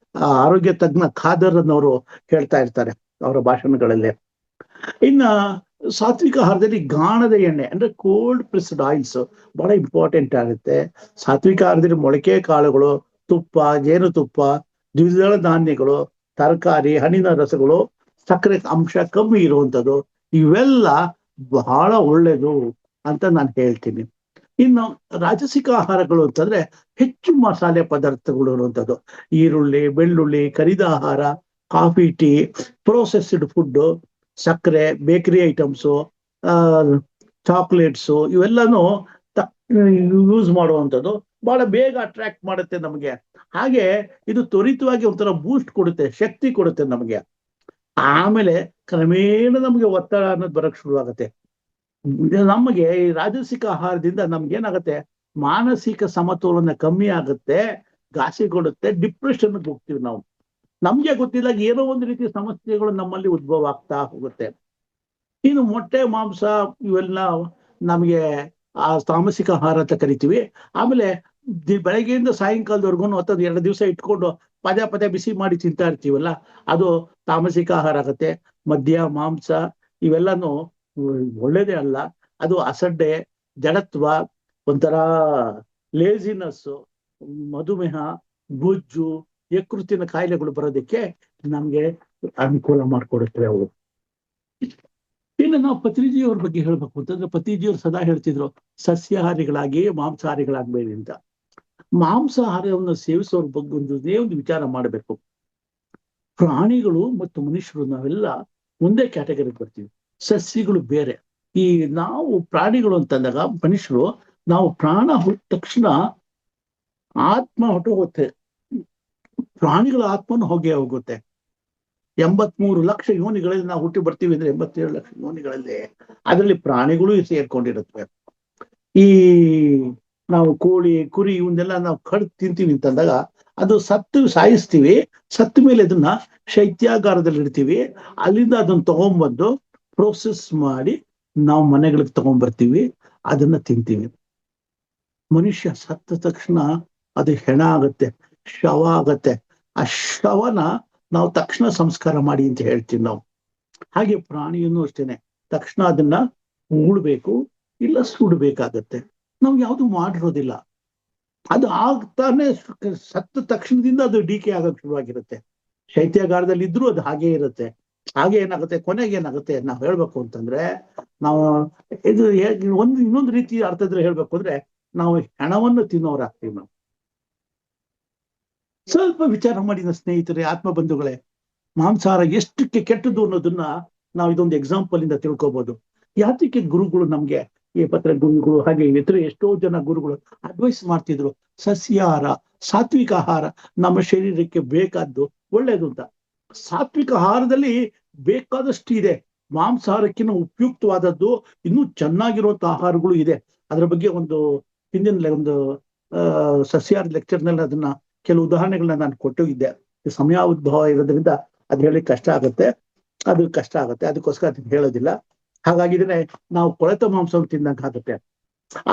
ಆರೋಗ್ಯ ತಜ್ಞ ಖಾದರ್ ಅನ್ನೋರು ಹೇಳ್ತಾ ಇರ್ತಾರೆ ಅವರ ಭಾಷಣಗಳಲ್ಲೇ. ಇನ್ನ ಸಾತ್ವಿಕ ಆಹಾರದಲ್ಲಿ ಗಾಣದ ಎಣ್ಣೆ ಅಂದ್ರೆ ಕೋಲ್ಡ್ ಪ್ರೆಸ್ಡ್ ಆಯಿಲ್ಸ್ ಬಹಳ ಇಂಪಾರ್ಟೆಂಟ್ ಆಗುತ್ತೆ. ಸಾತ್ವಿಕ ಆಹಾರದಲ್ಲಿ ಮೊಳಕೆ ಕಾಳುಗಳು, ತುಪ್ಪ, ಜೇನುತುಪ್ಪ, ದ್ವಿದಳ ಧಾನ್ಯಗಳು, ತರಕಾರಿ, ಹಣ್ಣಿನ ರಸಗಳು, ಸಕ್ಕರೆ ಅಂಶ ಕಮ್ಮಿ ಇರುವಂಥದ್ದು, ಇವೆಲ್ಲ ಬಹಳ ಒಳ್ಳೇದು ಅಂತ ನಾನು ಹೇಳ್ತೀನಿ. ಇನ್ನು ರಾಜಸಿಕ ಆಹಾರಗಳು ಅಂತಂದ್ರೆ ಹೆಚ್ಚು ಮಸಾಲೆ ಪದಾರ್ಥಗಳು ಇರುವಂಥದ್ದು, ಈರುಳ್ಳಿ, ಬೆಳ್ಳುಳ್ಳಿ, ಕರಿದ ಆಹಾರ, ಕಾಫಿ, ಟೀ, ಪ್ರೊಸೆಸ್ಡ್ ಫುಡ್, ಸಕ್ಕರೆ, ಬೇಕರಿ ಐಟಮ್ಸು, ಚಾಕ್ಲೇಟ್ಸು ಇವೆಲ್ಲಾನು ಯೂಸ್ ಮಾಡುವಂಥದ್ದು ಬಹಳ ಬೇಗ ಅಟ್ರಾಕ್ಟ್ ಮಾಡುತ್ತೆ ನಮಗೆ. ಹಾಗೆ ಇದು ತ್ವರಿತವಾಗಿ ಒಂಥರ ಬೂಸ್ಟ್ ಕೊಡುತ್ತೆ, ಶಕ್ತಿ ಕೊಡುತ್ತೆ ನಮಗೆ. ಆಮೇಲೆ ಕ್ರಮೇಣ ನಮಗೆ ಒತ್ತಡ ಅನ್ನೋದು ಬರಕ್ ಶುರುವಾಗುತ್ತೆ. ನಮಗೆ ಈ ರಾಜಸಿಕ ಆಹಾರದಿಂದ ನಮ್ಗೆ ಏನಾಗುತ್ತೆ, ಮಾನಸಿಕ ಸಮತೋಲನ ಕಮ್ಮಿ ಆಗುತ್ತೆ, ಘಾಸಿ ಕೊಡುತ್ತೆ, ಡಿಪ್ರೆಷನ್ಗೆ ಹೋಗ್ತೀವಿ ನಾವು. ನಮ್ಗೆ ಗೊತ್ತಿದ್ದಾಗ ಏನೋ ಒಂದು ರೀತಿಯ ಸಮಸ್ಯೆಗಳು ನಮ್ಮಲ್ಲಿ ಉದ್ಭವ ಆಗ್ತಾ ಹೋಗುತ್ತೆ. ಇನ್ನು ಮೊಟ್ಟೆ, ಮಾಂಸ ಇವೆಲ್ಲ ನಮಗೆ ಆ ತಾಮಸಿಕ ಆಹಾರ ಅಂತ ಕರಿತೀವಿ. ಆಮೇಲೆ ಬೆಳಗ್ಗೆಯಿಂದ ಸಾಯಂಕಾಲದವರೆಗೂ ಅಥವಾ 2 ದಿವಸ ಇಟ್ಕೊಂಡು ಪದೇ ಪದೇ ಬಿಸಿ ಮಾಡಿ ತಿಂತಾ ಇರ್ತೀವಲ್ಲ, ಅದು ತಾಮಸಿಕ ಆಹಾರ ಆಗುತ್ತೆ. ಮದ್ಯ, ಮಾಂಸ ಇವೆಲ್ಲಾನು ಒಳ್ಳೇದೇ ಅಲ್ಲ. ಅದು ಅಸಡ್ಡೆ, ಜಡತ್ವ, ಒಂಥರ ಲೇಜಿನೆಸ್, ಮಧುಮೇಹ, ಬೊಜ್ಜು, ಯಕೃತ್ತಿನ ಕಾಯಿಲೆಗಳು ಬರೋದಕ್ಕೆ ನಮ್ಗೆ ಅನುಕೂಲ ಮಾಡಿಕೊಡುತ್ತವೆ ಅವು. ಇನ್ನು ನಾವು ಪತ್ರಿಜಿಯವ್ರ ಬಗ್ಗೆ ಹೇಳ್ಬೇಕು ಅಂತಂದ್ರೆ, ಪತ್ರಿಜಿಯವ್ರು ಸದಾ ಹೇಳ್ತಿದ್ರು ಸಸ್ಯಾಹಾರಿಗಳಾಗಿ ಮಾಂಸಾಹಾರಿಗಳಾಗ್ಬೇಡಿ ಅಂತ. ಮಾಂಸಾಹಾರವನ್ನು ಸೇವಿಸೋರ ಬಗ್ಗೆ ಒಂದು ವಿಚಾರ ಮಾಡಬೇಕು. ಪ್ರಾಣಿಗಳು ಮತ್ತು ಮನುಷ್ಯರು ನಾವೆಲ್ಲ ಒಂದೇ ಕ್ಯಾಟಗರಿಗೆ ಬರ್ತೀವಿ, ಸಸ್ಯಗಳು ಬೇರೆ. ಈ ನಾವು ಪ್ರಾಣಿಗಳು ಅಂತಂದಾಗ ಮನುಷ್ಯರು, ನಾವು ಪ್ರಾಣ ಹುಟ್ಟ ತಕ್ಷಣ ಆತ್ಮ ಹೊಟ್ಟು ಹೋಗುತ್ತೆ, ಪ್ರಾಣಿಗಳ ಆತ್ಮನು ಹೋಗುತ್ತೆ. 83 ಲಕ್ಷ ಯೋನಿಗಳಲ್ಲಿ ನಾವು ಹುಟ್ಟಿ ಬರ್ತೀವಿ ಅಂದ್ರೆ 87 ಲಕ್ಷ ಯೋನಿಗಳಲ್ಲಿ ಅದರಲ್ಲಿ ಪ್ರಾಣಿಗಳು ಸೇರ್ಕೊಂಡಿರುತ್ತವೆ. ಈ ನಾವು ಕೋಳಿ, ಕುರಿ ಇವನ್ನೆಲ್ಲ ನಾವು ಕಡ್ದು ತಿಂತೀವಿ ಅಂತಂದಾಗ ಅದು ಸಾಯಿಸ್ತೀವಿ. ಸತ್ತ ಮೇಲೆ ಅದನ್ನ ಶೈತ್ಯಾಗಾರದಲ್ಲಿ ಇಡ್ತೀವಿ. ಅಲ್ಲಿಂದ ಅದನ್ನ ತಗೊಂಡ್ಬಂದು ಪ್ರೋಸೆಸ್ ಮಾಡಿ ನಾವು ಮನೆಗಳಿಗೆ ತಗೊಂಡ್ಬರ್ತೀವಿ, ಅದನ್ನ ತಿಂತೀವಿ. ಮನುಷ್ಯ ಸತ್ತ ತಕ್ಷಣ ಅದು ಹೆಣ ಆಗತ್ತೆ, ಶವ ಆಗತ್ತೆ. ಆ ಶವನ ನಾವು ತಕ್ಷಣ ಸಂಸ್ಕಾರ ಮಾಡಿ ಅಂತ ಹೇಳ್ತೀವಿ ನಾವು. ಹಾಗೆ ಪ್ರಾಣಿಯನ್ನು ಅಷ್ಟೇನೆ, ತಕ್ಷಣ ಅದನ್ನ ಉಳ್ಬೇಕು, ಇಲ್ಲ ಸುಡ್ಬೇಕಾಗತ್ತೆ. ನಾವು ಯಾವುದು ಮಾಡಿರೋದಿಲ್ಲ. ಅದು ಆಗ್ತಾನೆ ಸತ್ತ ತಕ್ಷಣದಿಂದ ಅದು ಡಿಕೆ ಆಗಕ್ ಶುರುವಾಗಿರುತ್ತೆ. ಶೈತ್ಯಾಗಾರದಲ್ಲಿ ಇದ್ರೂ ಅದು ಹಾಗೆ ಇರುತ್ತೆ. ಹಾಗೆ ಏನಾಗುತ್ತೆ, ಕೊನೆಗೆ ಏನಾಗುತ್ತೆ ನಾವು ಹೇಳ್ಬೇಕು ಅಂತಂದ್ರೆ, ನಾವು ಇದು ಇನ್ನೊಂದು ರೀತಿ ಅರ್ಥದಲ್ಲಿ ಹೇಳ್ಬೇಕು ಅಂದ್ರೆ, ನಾವು ಹೆಣವನ್ನು ತಿನ್ನೋರಾಗ್ತೀವಿ ನಾವು. ಸ್ವಲ್ಪ ವಿಚಾರ ಮಾಡಿದ ಸ್ನೇಹಿತರೆ, ಆತ್ಮ ಬಂಧುಗಳೇ, ಮಾಂಸಾಹಾರ ಎಷ್ಟಕ್ಕೆ ಕೆಟ್ಟದ್ದು ಅನ್ನೋದನ್ನ ನಾವು ಇದೊಂದು ಎಕ್ಸಾಂಪಲ್ ಇಂದ ತಿಳ್ಕೊಬಹುದು. ಯಾತಕ್ಕೆ ಗುರುಗಳು ನಮ್ಗೆ, ಈ ಪತ್ರ ಗುರುಗಳು ಹಾಗೆ ಇತರ ಎಷ್ಟೋ ಜನ ಗುರುಗಳು ಅಡ್ವೈಸ್ ಮಾಡ್ತಿದ್ರು, ಸಸ್ಯಾಹಾರ, ಸಾತ್ವಿಕ ಆಹಾರ ನಮ್ಮ ಶರೀರಕ್ಕೆ ಬೇಕಾದ್ದು ಒಳ್ಳೇದು ಅಂತ. ಸಾತ್ವಿಕ ಆಹಾರದಲ್ಲಿ ಬೇಕಾದಷ್ಟು ಇದೆ. ಮಾಂಸಾಹಾರಕ್ಕಿಂತ ಉಪಯುಕ್ತವಾದದ್ದು ಇನ್ನೂ ಚೆನ್ನಾಗಿರುವಂತ ಆಹಾರಗಳು ಇದೆ. ಅದರ ಬಗ್ಗೆ ಹಿಂದಿನ ಒಂದು ಸಸ್ಯಾಹಾರ ಲೆಕ್ಚರ್ನಲ್ಲಿ ಅದನ್ನ ಕೆಲವು ಉದಾಹರಣೆಗಳನ್ನ ನಾನು ಕೊಟ್ಟಿದ್ದೆ. ಸಮಯ ಉದ್ಭವ ಇರೋದ್ರಿಂದ ಅದ್ ಹೇಳಿ ಕಷ್ಟ ಆಗುತ್ತೆ, ಅದಕ್ಕೋಸ್ಕರ ಅದನ್ನ ಹೇಳೋದಿಲ್ಲ. ಹಾಗಾಗಿದ್ರೆ ನಾವು ಕೊಳೆತ ಮಾಂಸವನ್ನು ತಿನ್ನಂಗೆ ಆಗುತ್ತೆ.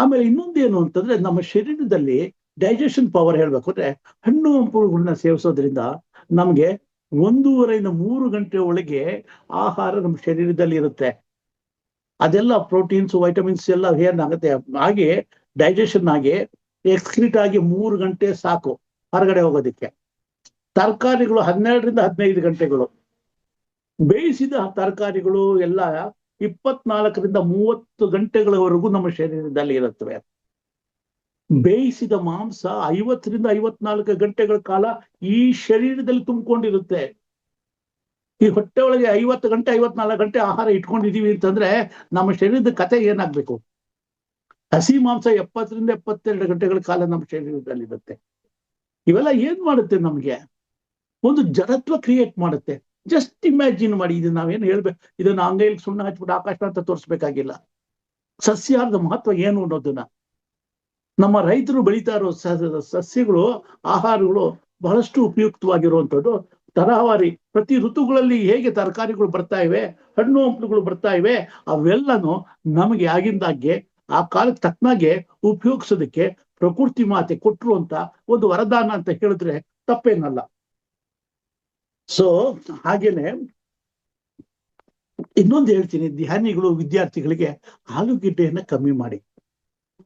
ಆಮೇಲೆ ಇನ್ನೊಂದೇನು ಅಂತಂದ್ರೆ, ನಮ್ಮ ಶರೀರದಲ್ಲಿ ಡೈಜೆಷನ್ ಪವರ್ ಹೇಳ್ಬೇಕು ಅಂದ್ರೆ, ಹಣ್ಣು ಹಂಪಲುಗಳನ್ನ ಸೇವಿಸೋದ್ರಿಂದ ನಮ್ಗೆ 1.5 ಇಂದ 3 ಗಂಟೆ ಒಳಗೆ ಆಹಾರ ನಮ್ಮ ಶರೀರದಲ್ಲಿ ಇರುತ್ತೆ. ಅದೆಲ್ಲ ಪ್ರೋಟೀನ್ಸ್ ವೈಟಮಿನ್ಸ್ ಎಲ್ಲ ಏನಾಗುತ್ತೆ ಹಾಗೆ ಡೈಜೆಷನ್ ಆಗಿ ಎಕ್ಸ್ಕ್ರೀಟ್ ಆಗಿ 3 ಗಂಟೆ ಸಾಕು ಹೊರಗಡೆ ಹೋಗೋದಕ್ಕೆ. ತರಕಾರಿಗಳು 12 ರಿಂದ 15 ಗಂಟೆಗಳು, ಬೇಯಿಸಿದ ತರಕಾರಿಗಳು ಎಲ್ಲ 24 ರಿಂದ 30 ಗಂಟೆಗಳವರೆಗೂ ನಮ್ಮ ಶರೀರದಲ್ಲಿ ಇರುತ್ತವೆ. ಬೇಯಿಸಿದ ಮಾಂಸ 50 ರಿಂದ 54 ಗಂಟೆಗಳ ಕಾಲ ಈ ಶರೀರದಲ್ಲಿ ತುಂಬಿಕೊಂಡಿರುತ್ತೆ. ಈ ಹೊಟ್ಟೆ ಒಳಗೆ 50 ಗಂಟೆ 54 ಗಂಟೆ ಆಹಾರ ಇಟ್ಕೊಂಡಿದೀವಿ ಅಂತಂದ್ರೆ ನಮ್ಮ ಶರೀರದ ಕತೆ ಏನಾಗ್ಬೇಕು? ಹಸಿ ಮಾಂಸ 70 ರಿಂದ 72 ಗಂಟೆಗಳ ಕಾಲ ನಮ್ಮ ಶರೀರದಲ್ಲಿ ಇರುತ್ತೆ. ಇವೆಲ್ಲ ಏನ್ ಮಾಡುತ್ತೆ? ನಮ್ಗೆ ಒಂದು ಜಡತ್ವ ಕ್ರಿಯೇಟ್ ಮಾಡುತ್ತೆ. ಜಸ್ಟ್ ಇಮ್ಯಾಜಿನ್ ಮಾಡಿ, ಇದನ್ನ ನಾವೇನು ಹೇಳ್ಬೇಕು, ಇದನ್ನ ಅಂಗೈಲಿ ಸುಣ್ಣ ಹಚ್ಬಿಟ್ಟು ಆಕಾಶ ಅಂತ ತೋರಿಸ್ಬೇಕಾಗಿಲ್ಲ. ಸಸ್ಯಾಹಾರದ ಮಹತ್ವ ಏನು ಅನ್ನೋದನ್ನ, ನಮ್ಮ ರೈತರು ಬೆಳೀತಾ ಇರೋ ಸಸ್ಯಗಳು, ಆಹಾರಗಳು ಬಹಳಷ್ಟು ಉಪಯುಕ್ತವಾಗಿರುವಂಥದ್ದು. ತರಹವಾರಿ ಪ್ರತಿ ಋತುಗಳಲ್ಲಿ ಹೇಗೆ ತರಕಾರಿಗಳು ಬರ್ತಾ ಇವೆ, ಹಣ್ಣು ಹಂಪಲುಗಳು ಬರ್ತಾ ಇವೆ, ಅವೆಲ್ಲನೂ ನಮಗೆ ಆಗಿಂದಾಗ್ಗೆ ಆ ಕಾಲಕ್ಕೆ ತಕ್ಕನಾಗೆ ಉಪಯೋಗಿಸೋದಕ್ಕೆ ಪ್ರಕೃತಿ ಮಾತೆ ಕೊಟ್ಟಿರುವಂತ ಒಂದು ವರದಾನ ಅಂತ ಹೇಳಿದ್ರೆ ತಪ್ಪೇನಲ್ಲ. ಸೊ ಹಾಗೇನೆ ಇನ್ನೊಂದು ಹೇಳ್ತೀನಿ, ಧ್ಯಾನಿಗಳು ವಿದ್ಯಾರ್ಥಿಗಳಿಗೆ ಆಲೂಗೆಡ್ಡೆಯನ್ನ ಕಮ್ಮಿ ಮಾಡಿ.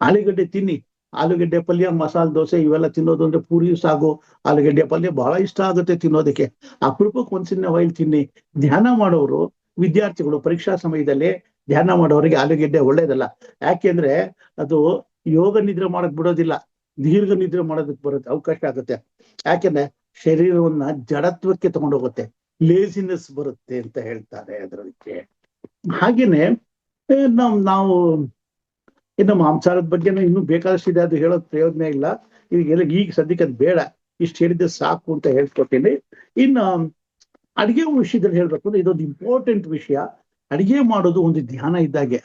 ಆಲೂಗಡ್ಡೆ ತಿನ್ನಿ, ಆಲೂಗೆಡ್ಡೆ ಪಲ್ಯ, ಮಸಾಲೆ ದೋಸೆ ಇವೆಲ್ಲ ತಿನ್ನೋದು ಅಂದ್ರೆ ಪೂರಿ ಸಾಗು ಆಲೂಗೆಡ್ಡೆ ಪಲ್ಯ ಬಹಳ ಇಷ್ಟ ಆಗುತ್ತೆ ತಿನ್ನೋದಕ್ಕೆ. ಅಪರೂಪಕ್ಕೆ ಒಂದ್ಸಿನ ಆಯಿಲ್ ತಿನ್ನಿ. ಧ್ಯಾನ ಮಾಡೋರು ವಿದ್ಯಾರ್ಥಿಗಳು ಪರೀಕ್ಷಾ ಸಮಯದಲ್ಲಿ ಧ್ಯಾನ ಮಾಡೋರಿಗೆ ಆಲೂಗೆಡ್ಡೆ ಒಳ್ಳೇದಲ್ಲ. ಯಾಕೆಂದ್ರೆ ಅದು ಯೋಗ ನಿದ್ರೆ ಮಾಡಕ್ ಬಿಡೋದಿಲ್ಲ, ದೀರ್ಘ ನಿದ್ರೆ ಮಾಡೋದಕ್ಕೆ ಬರುತ್ತೆ ಅವಕಾಶ ಆಗುತ್ತೆ. ಯಾಕೆಂದ್ರೆ ಶರೀರವನ್ನ ಜಡತ್ವಕ್ಕೆ ತಗೊಂಡೋಗುತ್ತೆ, ಲೇಸಿನೆಸ್ ಬರುತ್ತೆ ಅಂತ ಹೇಳ್ತಾರೆ ಅದಕ್ಕೆ. ಹಾಗೇನೆ ನಾವು ಇನ್ನು ಮಾಂಸಾಹಾರದ ಬಗ್ಗೆ ಇನ್ನೂ ಬೇಕಾದಷ್ಟಿದೆ, ಅದು ಹೇಳೋದ್ ಪ್ರಯೋಜನ ಇಲ್ಲ ಈಗ ಸದ್ಯಕ್ಕೆ ಅದು ಬೇಡ, ಇಷ್ಟು ಹೇಳಿದ್ರೆ ಸಾಕು ಅಂತ ಹೇಳ್ಕೊತೀನಿ. ಇನ್ನು ಅಡಿಗೆ ವಿಷಯದಲ್ಲಿ ಹೇಳ್ಬೇಕು ಅಂದ್ರೆ ಇದೊಂದು ಇಂಪಾರ್ಟೆಂಟ್ ವಿಷಯ. ಅಡಿಗೆ ಮಾಡೋದು ಒಂದು ಧ್ಯಾನ ಇದ್ದಾಗೆ.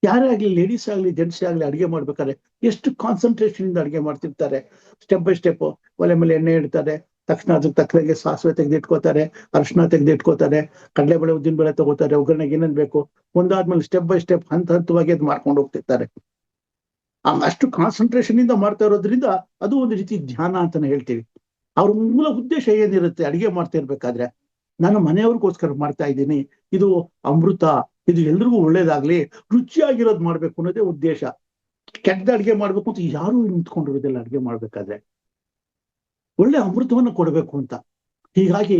ಯಾರೇ ಆಗ್ಲಿ, ಲೇಡೀಸ್ ಆಗ್ಲಿ ಜೆಂಟ್ಸ್ ಆಗ್ಲಿ, ಅಡಿಗೆ ಮಾಡ್ಬೇಕಾದ್ರೆ ಎಷ್ಟು ಕಾನ್ಸಂಟ್ರೇಷನ್ ಇಂದ ಅಡಿಗೆ ಮಾಡ್ತಿರ್ತಾರೆ. ಸ್ಟೆಪ್ ಬೈ ಸ್ಟೆಪ್ ಒಲೆ ಮೇಲೆ ಎಣ್ಣೆ ಇಡ್ತಾರೆ, ತಕ್ಷಣ ಅದಕ್ಕೆ ತಕ್ಕನಾಗೆ ಸಾಸಿವೆ ತೆಗೆದಿಟ್ಕೋತಾರೆ, ಅರಿಶಿನ ತೆಗೆದಿಟ್ಕೋತಾರೆ, ಕಡಲೆಬೇಳೆ ಉದ್ದಿನ ಬೇಳೆ ತಗೋತಾರೆ, ಒಗ್ಗರಣೆಗೆ ಏನೇನ್ ಬೇಕು ಒಂದಾದ್ಮೇಲೆ ಸ್ಟೆಪ್ ಬೈ ಸ್ಟೆಪ್ ಹಂತವಾಗಿ ಅದು ಮಾಡ್ಕೊಂಡು ಹೋಗ್ತಿರ್ತಾರೆ. ಅಷ್ಟು ಕಾನ್ಸಂಟ್ರೇಷನ್ ಇಂದ ಮಾಡ್ತಾ ಇರೋದ್ರಿಂದ ಅದು ಒಂದು ರೀತಿ ಧ್ಯಾನ ಅಂತಾನೆ ಹೇಳ್ತೀವಿ. ಅವ್ರ ಮೂಲ ಉದ್ದೇಶ ಏನಿರುತ್ತೆ ಅಡಿಗೆ ಮಾಡ್ತಾ ಇರ್ಬೇಕಾದ್ರೆ, ನಾನು ಮನೆಯವ್ರಿಗೋಸ್ಕರ ಮಾಡ್ತಾ ಇದ್ದೀನಿ, ಇದು ಅಮೃತ, ಇದು ಎಲ್ರಿಗೂ ಒಳ್ಳೇದಾಗ್ಲಿ, ರುಚಿಯಾಗಿರೋದು ಮಾಡ್ಬೇಕು ಅನ್ನೋದೇ ಉದ್ದೇಶ. ಕೆಟ್ಟ ಅಡಿಗೆ ಮಾಡ್ಬೇಕು ಅಂತ ಯಾರು ನಿಂತ್ಕೊಂಡಿರೋದಿಲ್ಲ. ಅಡಿಗೆ ಮಾಡ್ಬೇಕಾದ್ರೆ ಒಳ್ಳೆ ಅಮೃತವನ್ನು ಕೊಡ್ಬೇಕು ಅಂತ. ಹೀಗಾಗಿ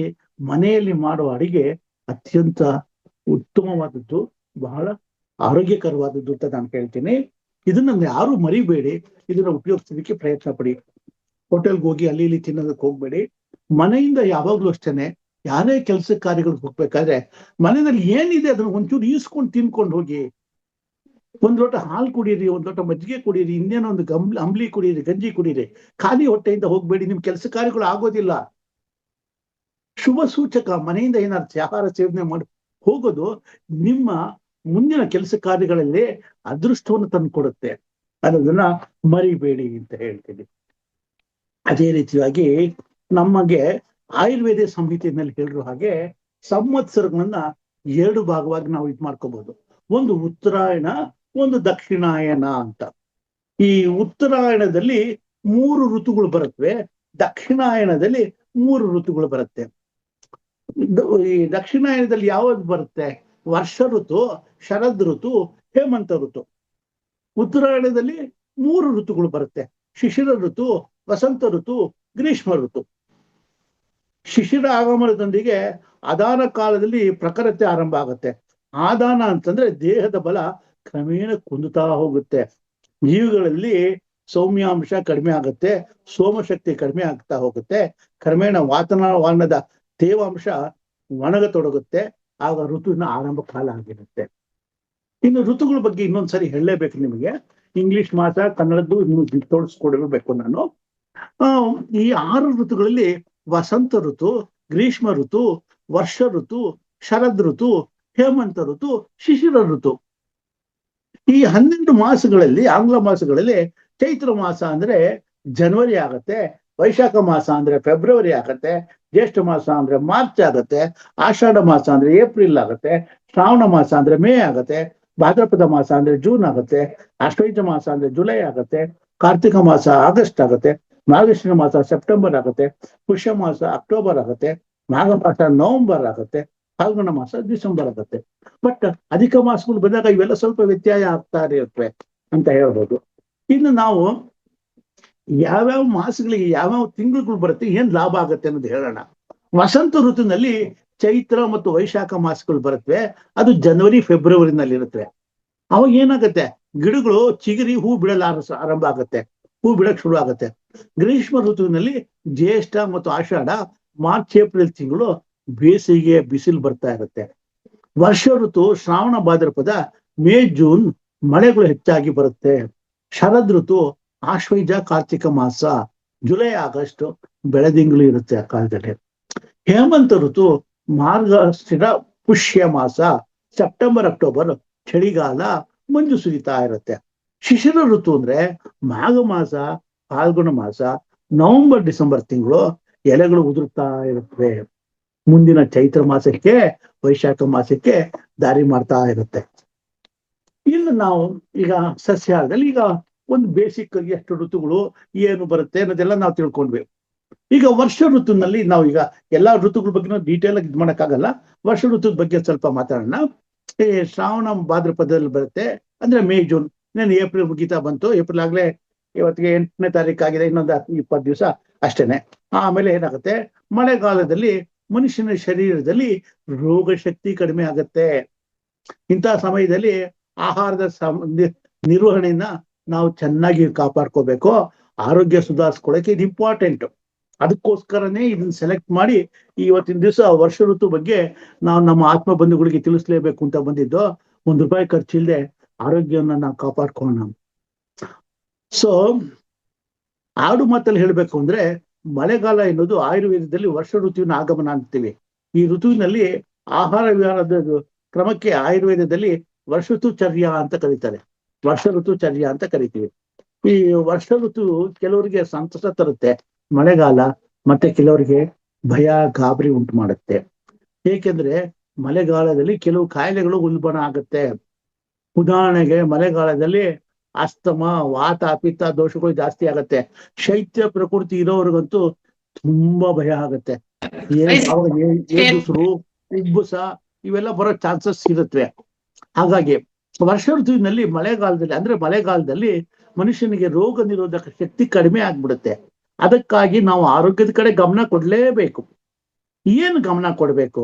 ಮನೆಯಲ್ಲಿ ಮಾಡುವ ಅಡಿಗೆ ಅತ್ಯಂತ ಉತ್ತಮವಾದದ್ದು, ಬಹಳ ಆರೋಗ್ಯಕರವಾದದ್ದು ಅಂತ ನಾನು ಹೇಳ್ತೀನಿ. ಇದನ್ನ ಯಾರು ಮರಿಬೇಡಿ, ಇದನ್ನ ಉಪಯೋಗಿಸೋದಕ್ಕೆ ಪ್ರಯತ್ನ ಪಡಿ. ಹೋಟೆಲ್ಗೆ ಹೋಗಿ ಅಲ್ಲಿ ಇಲ್ಲಿ ತಿನ್ನೋದಕ್ಕೆ ಹೋಗ್ಬೇಡಿ. ಮನೆಯಿಂದ ಯಾವಾಗ್ಲೂ ಅಷ್ಟೇನೆ, ಯಾರೇ ಕೆಲಸ ಕಾರ್ಯಗಳಿಗೆ ಹೋಗ್ಬೇಕಾದ್ರೆ ಮನೆಯಲ್ಲಿ ಏನಿದೆ ಅದನ್ನ ಒಂಚೂರು ಈಸ್ಕೊಂಡು ತಿನ್ಕೊಂಡು ಹೋಗಿ. ಒಂದ್ ಲೋಟ ಹಾಲು ಕುಡೀರಿ, ಒಂದ್ ಲೋಟ ಮಜ್ಜಿಗೆ ಕುಡೀರಿ, ಇನ್ನೇನೋ ಒಂದು ಅಂಬ್ಲಿ ಕುಡೀರಿ, ಗಂಜಿ ಕುಡೀರಿ. ಖಾಲಿ ಹೊಟ್ಟೆಯಿಂದ ಹೋಗ್ಬೇಡಿ, ನಿಮ್ ಕೆಲಸ ಕಾರ್ಯಗಳು ಆಗೋದಿಲ್ಲ. ಶುಭ ಸೂಚಕ. ಮನೆಯಿಂದ ಏನಾದ್ರು ಆಹಾರ ಸೇವನೆ ಮಾಡಿ ಹೋಗೋದು ನಿಮ್ಮ ಮುಂದಿನ ಕೆಲಸ ಕಾರ್ಯಗಳಲ್ಲಿ ಅದೃಷ್ಟವನ್ನು ತಂದು ಕೊಡುತ್ತೆ. ಅನ್ನೋದನ್ನ ಮರಿಬೇಡಿ ಅಂತ ಹೇಳ್ತೀನಿ. ಅದೇ ರೀತಿಯಾಗಿ ನಮಗೆ ಆಯುರ್ವೇದ ಸಂಹಿತೆಯಲ್ಲಿ ಹೇಳಿರೋ ಹಾಗೆ ಸಂವತ್ಸರಗಳನ್ನ 2 ಭಾಗವಾಗಿ ನಾವು ಇದು ಮಾಡ್ಕೋಬಹುದು. ಒಂದು ಉತ್ತರಾಯಣ, ಒಂದು ದಕ್ಷಿಣಾಯನ ಅಂತ. ಈ ಉತ್ತರಾಯಣದಲ್ಲಿ 3 ಋತುಗಳು ಬರುತ್ತವೆ, ದಕ್ಷಿಣಾಯಣದಲ್ಲಿ 3 ಋತುಗಳು ಬರುತ್ತೆ. ಈ ದಕ್ಷಿಣಾಯನದಲ್ಲಿ ಯಾವ್ದು ಬರುತ್ತೆ? ವರ್ಷ ಋತು, ಶರದ್ ಋತು, ಹೇಮಂತ ಋತು. ಉತ್ತರಾಯಣದಲ್ಲಿ 3 ಋತುಗಳು ಬರುತ್ತೆ: ಶಿಶಿರ ಋತು, ವಸಂತ ಋತು, ಗ್ರೀಷ್ಮ ಋತು. ಶಿಶಿರ ಆಗಮನದೊಂದಿಗೆ ಆದಾನ ಕಾಲದಲ್ಲಿ ಪ್ರಖರತೆ ಆರಂಭ ಆಗುತ್ತೆ. ಆದಾನ ಅಂತಂದ್ರೆ ದೇಹದ ಬಲ ಕ್ರಮೇಣ ಕುಂದುತ್ತಾ ಹೋಗುತ್ತೆ. ಜೀವಿಗಳಲ್ಲಿ ಸೌಮ್ಯಾಂಶ ಕಡಿಮೆ ಆಗುತ್ತೆ, ಸೋಮಶಕ್ತಿ ಕಡಿಮೆ ಆಗ್ತಾ ಹೋಗುತ್ತೆ. ಕ್ರಮೇಣ ವಾತಾವರಣದ ತೇವಾಂಶ ಒಣಗತೊಡಗುತ್ತೆ. ಆಗ ಋತುವಿನ ಆರಂಭ ಕಾಲ ಆಗಿರುತ್ತೆ. ಇನ್ನು ಋತುಗಳ ಬಗ್ಗೆ ಇನ್ನೊಂದ್ಸರಿ ಹೇಳಲೇಬೇಕು ನಿಮಗೆ. ಇಂಗ್ಲಿಷ್ ಮಾಸ, ಕನ್ನಡದ್ದು ಇನ್ನು ತೋರಿಸ್ಕೊಡ್ಬೇಕು ನಾನು. ಈ 6 ಋತುಗಳಲ್ಲಿ ವಸಂತ ಋತು, ಗ್ರೀಷ್ಮ ಋತು, ವರ್ಷ ಋತು, ಶರದ್ ಋತು, ಹೇಮಂತ ಋತು, ಶಿಶಿರ ಋತು. ಈ 12 ಮಾಸಗಳಲ್ಲಿ, ಆಂಗ್ಲ ಮಾಸಗಳಲ್ಲಿ ಚೈತ್ರ ಮಾಸ ಅಂದ್ರೆ ಜನವರಿ ಆಗತ್ತೆ, ವೈಶಾಖ ಮಾಸ ಅಂದ್ರೆ ಫೆಬ್ರವರಿ ಆಗತ್ತೆ, ಜ್ಯೇಷ್ಠ ಮಾಸ ಅಂದ್ರೆ ಮಾರ್ಚ್ ಆಗತ್ತೆ, ಆಷಾಢ ಮಾಸ ಅಂದ್ರೆ ಏಪ್ರಿಲ್ ಆಗತ್ತೆ, ಶ್ರಾವಣ ಮಾಸ ಅಂದ್ರೆ ಮೇ ಆಗತ್ತೆ, ಭಾದ್ರಪದ ಮಾಸ ಅಂದ್ರೆ ಜೂನ್ ಆಗತ್ತೆ, ಅಶ್ವಯುಜ ಮಾಸ ಅಂದ್ರೆ ಜುಲೈ ಆಗತ್ತೆ, ಕಾರ್ತಿಕ ಮಾಸ ಆಗಸ್ಟ್ ಆಗತ್ತೆ, ಮಾರ್ಗಶಿರ ಮಾಸ ಸೆಪ್ಟೆಂಬರ್ ಆಗುತ್ತೆ, ಪುಷ್ಯ ಮಾಸ ಅಕ್ಟೋಬರ್ ಆಗುತ್ತೆ, ಮಾಘ ಮಾಸ ನವೆಂಬರ್ ಆಗುತ್ತೆ, ಫಾಲ್ಗುಣ ಮಾಸ ಡಿಸೆಂಬರ್ ಆಗುತ್ತೆ. ಬಟ್ ಅಧಿಕ ಮಾಸಗಳು ಬಂದಾಗ ಇವೆಲ್ಲ ಸ್ವಲ್ಪ ವ್ಯತ್ಯಯ ಆಗ್ತಾ ಇರುತ್ತವೆ ಅಂತ ಹೇಳ್ಬೋದು. ಇನ್ನು ನಾವು ಯಾವ್ಯಾವ ಮಾಸಗಳಿಗೆ ಯಾವ್ಯಾವ ತಿಂಗಳುಗಳು ಬರುತ್ತೆ, ಏನ್ ಲಾಭ ಆಗುತ್ತೆ ಅನ್ನೋದು ಹೇಳೋಣ. ವಸಂತ ಋತುವಿನಲ್ಲಿ ಚೈತ್ರ ಮತ್ತು ವೈಶಾಖ ಮಾಸಗಳು ಬರುತ್ತವೆ. ಅದು ಜನವರಿ ಫೆಬ್ರವರಿನಲ್ಲಿ ಇರುತ್ತೆ. ಅವಾಗ ಏನಾಗುತ್ತೆ, ಗಿಡಗಳು ಚಿಗುರಿ ಹೂ ಬಿಡಲು ಆರಂಭ ಆಗುತ್ತೆ, ಹೂ ಬಿಡಕ್ ಶುರು ಆಗುತ್ತೆ. ಗ್ರೀಷ್ಮ ಋತುವಿನಲ್ಲಿ ಜ್ಯೇಷ್ಠ ಮತ್ತು ಆಷಾಢ, ಮಾರ್ಚ್ ಏಪ್ರಿಲ್ ತಿಂಗಳು ಬೇಸಿಗೆ ಬಿಸಿಲು ಬರ್ತಾ ಇರುತ್ತೆ. ವರ್ಷ ಋತು ಶ್ರಾವಣ ಭಾದ್ರಪದ, ಮೇ ಜೂನ್ ಮಳೆಗಳು ಹೆಚ್ಚಾಗಿ ಬರುತ್ತೆ. ಶರದ್ ಋತು ಆಶ್ವಯುಜ ಕಾರ್ತಿಕ ಮಾಸ, ಜುಲೈ ಆಗಸ್ಟ್ ಬೆಳದಿಂಗಳು ಇರುತ್ತೆ ಆ ಕಾಲದಲ್ಲಿ. ಹೇಮಂತ ಋತು ಮಾರ್ಗಶಿರ ಪುಷ್ಯ ಮಾಸ, ಸೆಪ್ಟೆಂಬರ್ ಅಕ್ಟೋಬರ್ ಚಳಿಗಾಲ, ಮಂಜು ಸುರಿತಾ ಇರುತ್ತೆ. ಶಿಶಿರ ಋತು ಅಂದ್ರೆ ಮಾಘ ಮಾಸ, ಫಾಲ್ಗುಣ ಮಾಸ, ನವೆಂಬರ್ ಡಿಸೆಂಬರ್ ತಿಂಗಳು ಎಲೆಗಳು ಉದುರುತ್ತಾ ಇರುತ್ತವೆ. ಮುಂದಿನ ಚೈತ್ರ ಮಾಸಕ್ಕೆ ವೈಶಾಖ ಮಾಸಕ್ಕೆ ದಾರಿ ಮಾಡ್ತಾ ಇರುತ್ತೆ. ಇನ್ನು ನಾವು ಈಗ ಸಸ್ಯಾಹಾರದಲ್ಲಿ ಈಗ ಒಂದು ಬೇಸಿಕ್ ಎಷ್ಟು ಋತುಗಳು ಏನು ಬರುತ್ತೆ ಅನ್ನೋದೆಲ್ಲ ನಾವು ತಿಳ್ಕೊಂಡ್ವಿ. ಈಗ ವರ್ಷ ಋತುವಿನಲ್ಲಿ ನಾವು ಈಗ ಎಲ್ಲಾ ಋತುಗಳ ಬಗ್ಗೆ ಡೀಟೇಲ್ ಆಗಿ ಇದು ಮಾಡಕ್ಕಾಗಲ್ಲ. ವರ್ಷ ಋತುದ ಬಗ್ಗೆ ಸ್ವಲ್ಪ ಮಾತಾಡೋಣ. ಈ ಶ್ರಾವಣ ಭಾದ್ರಪದದಲ್ಲಿ ಬರುತ್ತೆ, ಅಂದ್ರೆ ಮೇ ಜೂನ್. ಇನ್ನೇನು ಏಪ್ರಿಲ್ ಮುಗಿತಾ ಬಂತು, ಏಪ್ರಿಲ್ ಆಗ್ಲೇ ಇವತ್ತಿಗೆ 8ನೇ ತಾರೀಕು ಆಗಿದೆ, ಇನ್ನೊಂದು 20 ದಿವಸ ಅಷ್ಟೇನೆ. ಆಮೇಲೆ ಏನಾಗುತ್ತೆ, ಮಳೆಗಾಲದಲ್ಲಿ ಮನುಷ್ಯನ ಶರೀರದಲ್ಲಿ ರೋಗ ಶಕ್ತಿ ಕಡಿಮೆ ಆಗುತ್ತೆ. ಇಂತಹ ಸಮಯದಲ್ಲಿ ಆಹಾರದ ನಿರ್ವಹಣೆಯನ್ನ ನಾವು ಚೆನ್ನಾಗಿ ಕಾಪಾಡ್ಕೋಬೇಕು. ಆರೋಗ್ಯ ಸುಧಾರಿಸ್ಕೊಳ್ಳೋಕೆ ಇದು ಇಂಪಾರ್ಟೆಂಟ್. ಅದಕ್ಕೋಸ್ಕರನೇ ಇದನ್ನ ಸೆಲೆಕ್ಟ್ ಮಾಡಿ ಇವತ್ತಿನ ದಿವಸ ವರ್ಷ ಋತು ಬಗ್ಗೆ ನಾವು ನಮ್ಮ ಆತ್ಮ ಬಂಧುಗಳಿಗೆ ತಿಳಿಸ್ಲೇಬೇಕು ಅಂತ ಬಂದಿದ್ದು. ₹1 ಖರ್ಚಿಲ್ಲದೆ ಆರೋಗ್ಯವನ್ನ ನಾವು ಕಾಪಾಡ್ಕೊಳ್ಳೋಣ. ಸೊ ಆಡು ಮಾತಲ್ಲಿ ಹೇಳ್ಬೇಕು ಅಂದ್ರೆ, ಮಳೆಗಾಲ ಎನ್ನುವುದು ಆಯುರ್ವೇದದಲ್ಲಿ ವರ್ಷ ಋತುವಿನ ಆಗಮನ ಅಂತೀವಿ. ಈ ಋತುವಿನಲ್ಲಿ ಆಹಾರ ವಿಹಾರದ ಕ್ರಮಕ್ಕೆ ಆಯುರ್ವೇದದಲ್ಲಿ ವರ್ಷ ಋತುಚರ್ಯ ಅಂತ ಕರೀತಾರೆ, ವರ್ಷ ಋತುಚರ್ಯ ಅಂತ ಕರಿತೀವಿ. ಈ ವರ್ಷ ಋತು ಕೆಲವರಿಗೆ ಸಂತಸ ತರುತ್ತೆ ಮಳೆಗಾಲ, ಮತ್ತೆ ಕೆಲವರಿಗೆ ಭಯ ಗಾಬರಿ ಉಂಟು ಮಾಡುತ್ತೆ. ಏಕೆಂದ್ರೆ ಮಳೆಗಾಲದಲ್ಲಿ ಕೆಲವು ಕಾಯಿಲೆಗಳು ಉಲ್ಬಣ ಆಗುತ್ತೆ. ಉದಾಹರಣೆಗೆ ಮಳೆಗಾಲದಲ್ಲಿ ಅಸ್ತಮ, ವಾತ, ಪಿತ್ತ ದೋಷಗಳು ಜಾಸ್ತಿ ಆಗತ್ತೆ. ಶೈತ್ಯ ಪ್ರಕೃತಿ ಇರೋರ್ಗಂತೂ ತುಂಬಾ ಭಯ ಆಗತ್ತೆ. ಏದುಸಿರು, ಉಬ್ಬುಸ ಇವೆಲ್ಲ ಬರೋ ಚಾನ್ಸಸ್ ಇರುತ್ತವೆ. ಹಾಗಾಗಿ ವರ್ಷ ಋತುವಿನಲ್ಲಿ ಮಳೆಗಾಲದಲ್ಲಿ ಮನುಷ್ಯನಿಗೆ ರೋಗ ನಿರೋಧಕ ಶಕ್ತಿ ಕಡಿಮೆ ಆಗ್ಬಿಡುತ್ತೆ. ಅದಕ್ಕಾಗಿ ನಾವು ಆರೋಗ್ಯದ ಕಡೆ ಗಮನ ಕೊಡ್ಲೇಬೇಕು. ಏನು ಗಮನ ಕೊಡ್ಬೇಕು?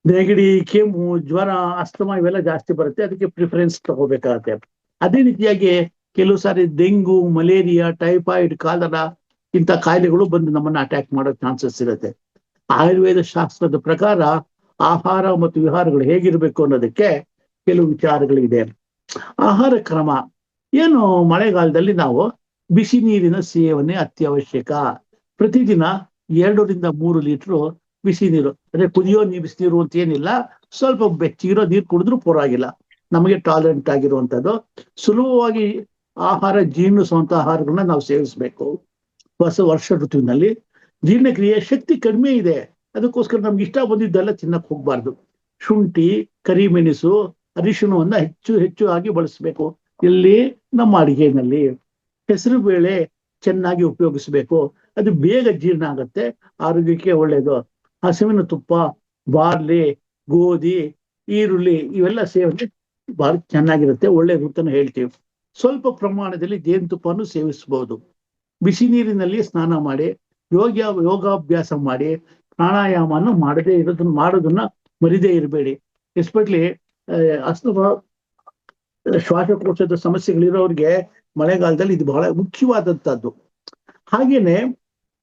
ನೆಗಡಿ, ಕೆಮ್ಮು, ಜ್ವರ, ಅಸ್ತಮ ಇವೆಲ್ಲ ಜಾಸ್ತಿ ಬರುತ್ತೆ, ಅದಕ್ಕೆ ಪ್ರಿಫರೆನ್ಸ್ ತಗೋಬೇಕಾಗತ್ತೆ. ಅದೇ ರೀತಿಯಾಗಿ ಕೆಲವು ಸಾರಿ ಡೆಂಗು, ಮಲೇರಿಯಾ, ಟೈಫಾಯ್ಡ್, ಕಾಲರಾ ಇಂಥ ಕಾಯಿಲೆಗಳು ಬಂದು ನಮ್ಮನ್ನ ಅಟ್ಯಾಕ್ ಮಾಡೋ ಚಾನ್ಸಸ್ ಇರುತ್ತೆ. ಆಯುರ್ವೇದ ಶಾಸ್ತ್ರದ ಪ್ರಕಾರ ಆಹಾರ ಮತ್ತು ವಿಹಾರಗಳು ಹೇಗಿರ್ಬೇಕು ಅನ್ನೋದಕ್ಕೆ ಕೆಲವು ವಿಚಾರಗಳಿದೆ. ಆಹಾರ ಕ್ರಮ ಏನು, ಮಳೆಗಾಲದಲ್ಲಿ ನಾವು ಬಿಸಿ ನೀರಿನ ಸೇವನೆ ಅತ್ಯವಶ್ಯಕ. ಪ್ರತಿದಿನ 2 ರಿಂದ 3 ಲೀಟರ್ ಬಿಸಿ ನೀರು, ಅಂದ್ರೆ ಕುದಿಯೋ ಬಿಸಿ ನೀರು ಅಂತ ಏನಿಲ್ಲ, ಸ್ವಲ್ಪ ಬೆಚ್ಚಗಿರೋ ನೀರು ಕುಡಿದ್ರೂ ಪರವಾಗಿಲ್ಲ, ನಮಗೆ ಟಾಲರೆಂಟ್ ಆಗಿರುವಂಥದ್ದು. ಸುಲಭವಾಗಿ ಆಹಾರ ಜೀರ್ಣಿಸುವಂತ ಆಹಾರಗಳನ್ನ ನಾವು ಸೇವಿಸ್ಬೇಕು. ವರ್ಷ ಋತುವಿನಲ್ಲಿ ಜೀರ್ಣಕ್ರಿಯೆ ಶಕ್ತಿ ಕಡಿಮೆ ಇದೆ, ಅದಕ್ಕೋಸ್ಕರ ನಮ್ಗೆ ಇಷ್ಟ ಬಂದಿದ್ದೆಲ್ಲ ತಿನ್ನಕ್ ಹೋಗ್ಬಾರ್ದು. ಶುಂಠಿ, ಕರಿಮೆಣಸು, ಅರಿಶಿಣವನ್ನ ಹೆಚ್ಚು ಹೆಚ್ಚು ಆಗಿ ಬಳಸಬೇಕು. ಇಲ್ಲಿ ನಮ್ಮ ಅಡಿಗೆನಲ್ಲಿ ಹೆಸರು ಬೇಳೆ ಚೆನ್ನಾಗಿ ಉಪಯೋಗಿಸ್ಬೇಕು, ಅದು ಬೇಗ ಜೀರ್ಣ ಆಗತ್ತೆ, ಆರೋಗ್ಯಕ್ಕೆ ಒಳ್ಳೇದು. ಹಸುವಿನ ತುಪ್ಪ, ಬಾರ್ಲಿ, ಗೋಧಿ, ಈರುಳ್ಳಿ ಇವೆಲ್ಲ ಸೇವನೆ ಬಹಳ ಚೆನ್ನಾಗಿರುತ್ತೆ, ಒಳ್ಳೇದು ಅಂತಾನು ಹೇಳ್ತೀವಿ. ಸ್ವಲ್ಪ ಪ್ರಮಾಣದಲ್ಲಿ ಜೇನುತುಪ್ಪನು ಸೇವಿಸಬಹುದು. ಬಿಸಿ ನೀರಿನಲ್ಲಿ ಸ್ನಾನ ಮಾಡಿ, ಯೋಗಾಭ್ಯಾಸ ಮಾಡಿ, ಪ್ರಾಣಾಯಾಮವನ್ನು ಮಾಡೋದನ್ನ ಮರಿದೇ ಇರಬೇಡಿ. ಎಸ್ಪೆಷಲಿ ಅಸ್ತಮ, ಶ್ವಾಸಕೋಶದ ಸಮಸ್ಯೆಗಳಿರೋರಿಗೆ ಮಳೆಗಾಲದಲ್ಲಿ ಇದು ಬಹಳ ಮುಖ್ಯವಾದಂತದ್ದು. ಹಾಗೇನೆ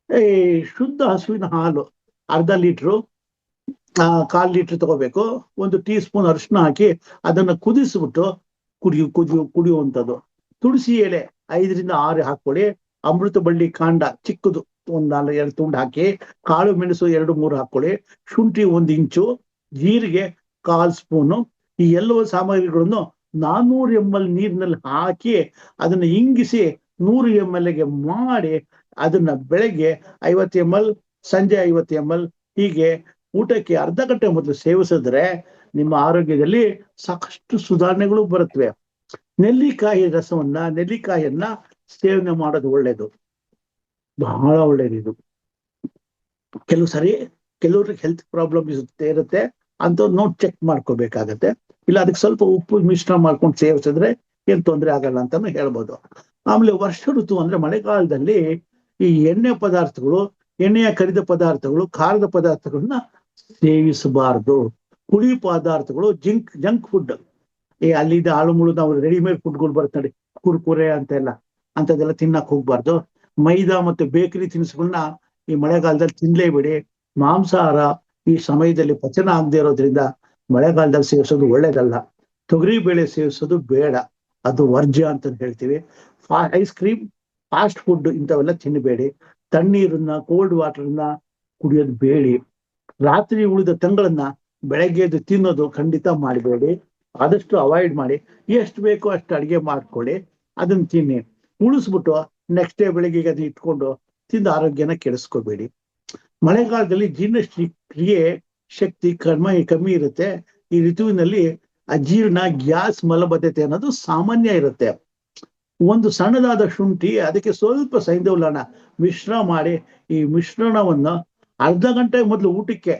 ಈ ಶುದ್ಧ ಹಸುವಿನ ಹಾಲು ಅರ್ಧ ಲೀಟ್ರು, 1/4 ಲೀಟರ್ ತಗೋಬೇಕು. 1 ಟೀ ಸ್ಪೂನ್ ಅರಿಶಿನ ಹಾಕಿ ಅದನ್ನ ಕುದಿಸ್ಬಿಟ್ಟು ಕುಡಿಯುವಂಥದ್ದು. ತುಳಸಿ ಎಲೆ 5 ರಿಂದ 6 ಹಾಕೊಳ್ಳಿ. ಅಮೃತ ಬಳ್ಳಿ ಕಾಂಡ ಚಿಕ್ಕದು 1-2 ತುಂಡು ಹಾಕಿ, ಕಾಳು ಮೆಣಸು 2-3 ಹಾಕೊಳ್ಳಿ, ಶುಂಠಿ 1 ಇಂಚು, ಜೀರಿಗೆ 1/4 ಸ್ಪೂನು. ಈ ಎಲ್ಲವೂ ಸಾಮಗ್ರಿಗಳನ್ನು 400 ml ನೀರಿನಲ್ಲಿ ಹಾಕಿ ಅದನ್ನ ಇಂಗಿಸಿ 100 ml ಮಾಡಿ, ಅದನ್ನ ಬೆಳಗ್ಗೆ 50 ml, ಸಂಜೆ 50 ml, ಹೀಗೆ ಊಟಕ್ಕೆ ಅರ್ಧ ಗಂಟೆ ಮೊದಲು ಸೇವಿಸಿದ್ರೆ ನಿಮ್ಮ ಆರೋಗ್ಯದಲ್ಲಿ ಸಾಕಷ್ಟು ಸುಧಾರಣೆಗಳು ಬರುತ್ತವೆ. ನೆಲ್ಲಿಕಾಯಿಯನ್ನ ಸೇವನೆ ಮಾಡೋದು ಒಳ್ಳೇದು, ಬಹಳ ಒಳ್ಳೇದು. ಇದು ಕೆಲವು ಸರಿ ಕೆಲವ್ರಿಗೆ ಹೆಲ್ತ್ ಪ್ರಾಬ್ಲಮ್ ಇರುತ್ತೆ ಅಂತ ನೋಡಿ ಚೆಕ್ ಮಾಡ್ಕೋಬೇಕಾಗತ್ತೆ. ಇಲ್ಲ ಅದಕ್ಕೆ ಸ್ವಲ್ಪ ಉಪ್ಪು ಮಿಶ್ರಣ ಮಾಡ್ಕೊಂಡು ಸೇವಿಸಿದ್ರೆ ಏನ್ ತೊಂದರೆ ಆಗಲ್ಲ ಅಂತಾನು ಹೇಳ್ಬೋದು. ಆಮೇಲೆ ವರ್ಷ ಋತು ಅಂದ್ರೆ ಮಳೆಗಾಲದಲ್ಲಿ ಈ ಎಣ್ಣೆ ಪದಾರ್ಥಗಳು, ಎಣ್ಣೆಯ ಕರಿದ ಪದಾರ್ಥಗಳು, ಖಾರದ ಪದಾರ್ಥಗಳನ್ನ ಸೇವಿಸಬಾರದು. ಹುಳಿ ಪದಾರ್ಥಗಳು, ಜಂಕ್ ಫುಡ್, ಅಲ್ಲಿದ್ದ ಆಳು ಮುಳು ನಾವು ರೆಡಿಮೇಡ್ ಫುಡ್ಗಳು ಬರ್ತದೆ, ಕುರ್ಕುರೆ ಅಂತೆಲ್ಲ, ಅಂತದೆಲ್ಲ ತಿನ್ನಕ್ ಹೋಗ್ಬಾರ್ದು. ಮೈದಾ ಮತ್ತು ಬೇಕರಿ ತಿನಿಸುಗಳನ್ನ ಈ ಮಳೆಗಾಲದಲ್ಲಿ ತಿನ್ಲೇಬೇಡಿ. ಮಾಂಸಾಹಾರ ಈ ಸಮಯದಲ್ಲಿ ಪಚನ ಆಗದೆ ಇರೋದ್ರಿಂದ ಮಳೆಗಾಲದಲ್ಲಿ ಸೇವಿಸೋದು ಒಳ್ಳೇದಲ್ಲ. ತೊಗರಿ ಬೇಳೆ ಸೇವಿಸೋದು ಬೇಡ, ಅದು ವರ್ಜ್ಯ ಅಂತ ಹೇಳ್ತೀವಿ. ಐಸ್ ಕ್ರೀಮ್, ಫಾಸ್ಟ್ ಫುಡ್ ಇಂಥವೆಲ್ಲ ತಿನ್ನಬೇಡಿ. ತಣ್ಣೀರನ್ನ, ಕೋಲ್ಡ್ ವಾಟರ್ನ ಕುಡಿಯೋದು ಬೇಡಿ. ರಾತ್ರಿ ಉಳಿದ ತಂಗಳನ್ನ ಬೆಳಗ್ಗೆ ಎದ್ದು ತಿನ್ನೋದು ಖಂಡಿತ ಮಾಡಬೇಡಿ. ಆದಷ್ಟು ಅವಾಯ್ಡ್ ಮಾಡಿ. ಎಷ್ಟು ಬೇಕೋ ಅಷ್ಟು ಅಡಿಗೆ ಮಾಡ್ಕೊಳ್ಳಿ, ಅದನ್ನ ತಿನ್ನಿ. ಉಳಿಸ್ಬಿಟ್ಟು ನೆಕ್ಸ್ಟ್ ಡೇ ಬೆಳಿಗ್ಗೆ ಅದನ್ನ ಇಟ್ಕೊಂಡು ತಿಂದು ಆರೋಗ್ಯನ ಕೆಡಿಸ್ಕೋಬೇಡಿ. ಮಳೆಗಾಲದಲ್ಲಿ ಕ್ರಿಯೆ ಶಕ್ತಿ ಕಮ್ಮಿ ಇರುತ್ತೆ. ಈ ಋತುವಿನಲ್ಲಿ ಅಜೀರ್ಣ, ಗ್ಯಾಸ್, ಮಲಬದ್ಧತೆ ಅನ್ನೋದು ಸಾಮಾನ್ಯ ಇರುತ್ತೆ. ಒಂದು ಸಣ್ಣದಾದ ಶುಂಠಿ, ಅದಕ್ಕೆ ಸ್ವಲ್ಪ ಸೈಂಧವಲನ ಮಿಶ್ರಣ ಮಾಡಿ, ಈ ಮಿಶ್ರಣವನ್ನ ಅರ್ಧ ಗಂಟೆ ಮೊದಲು ಊಟಕ್ಕೆ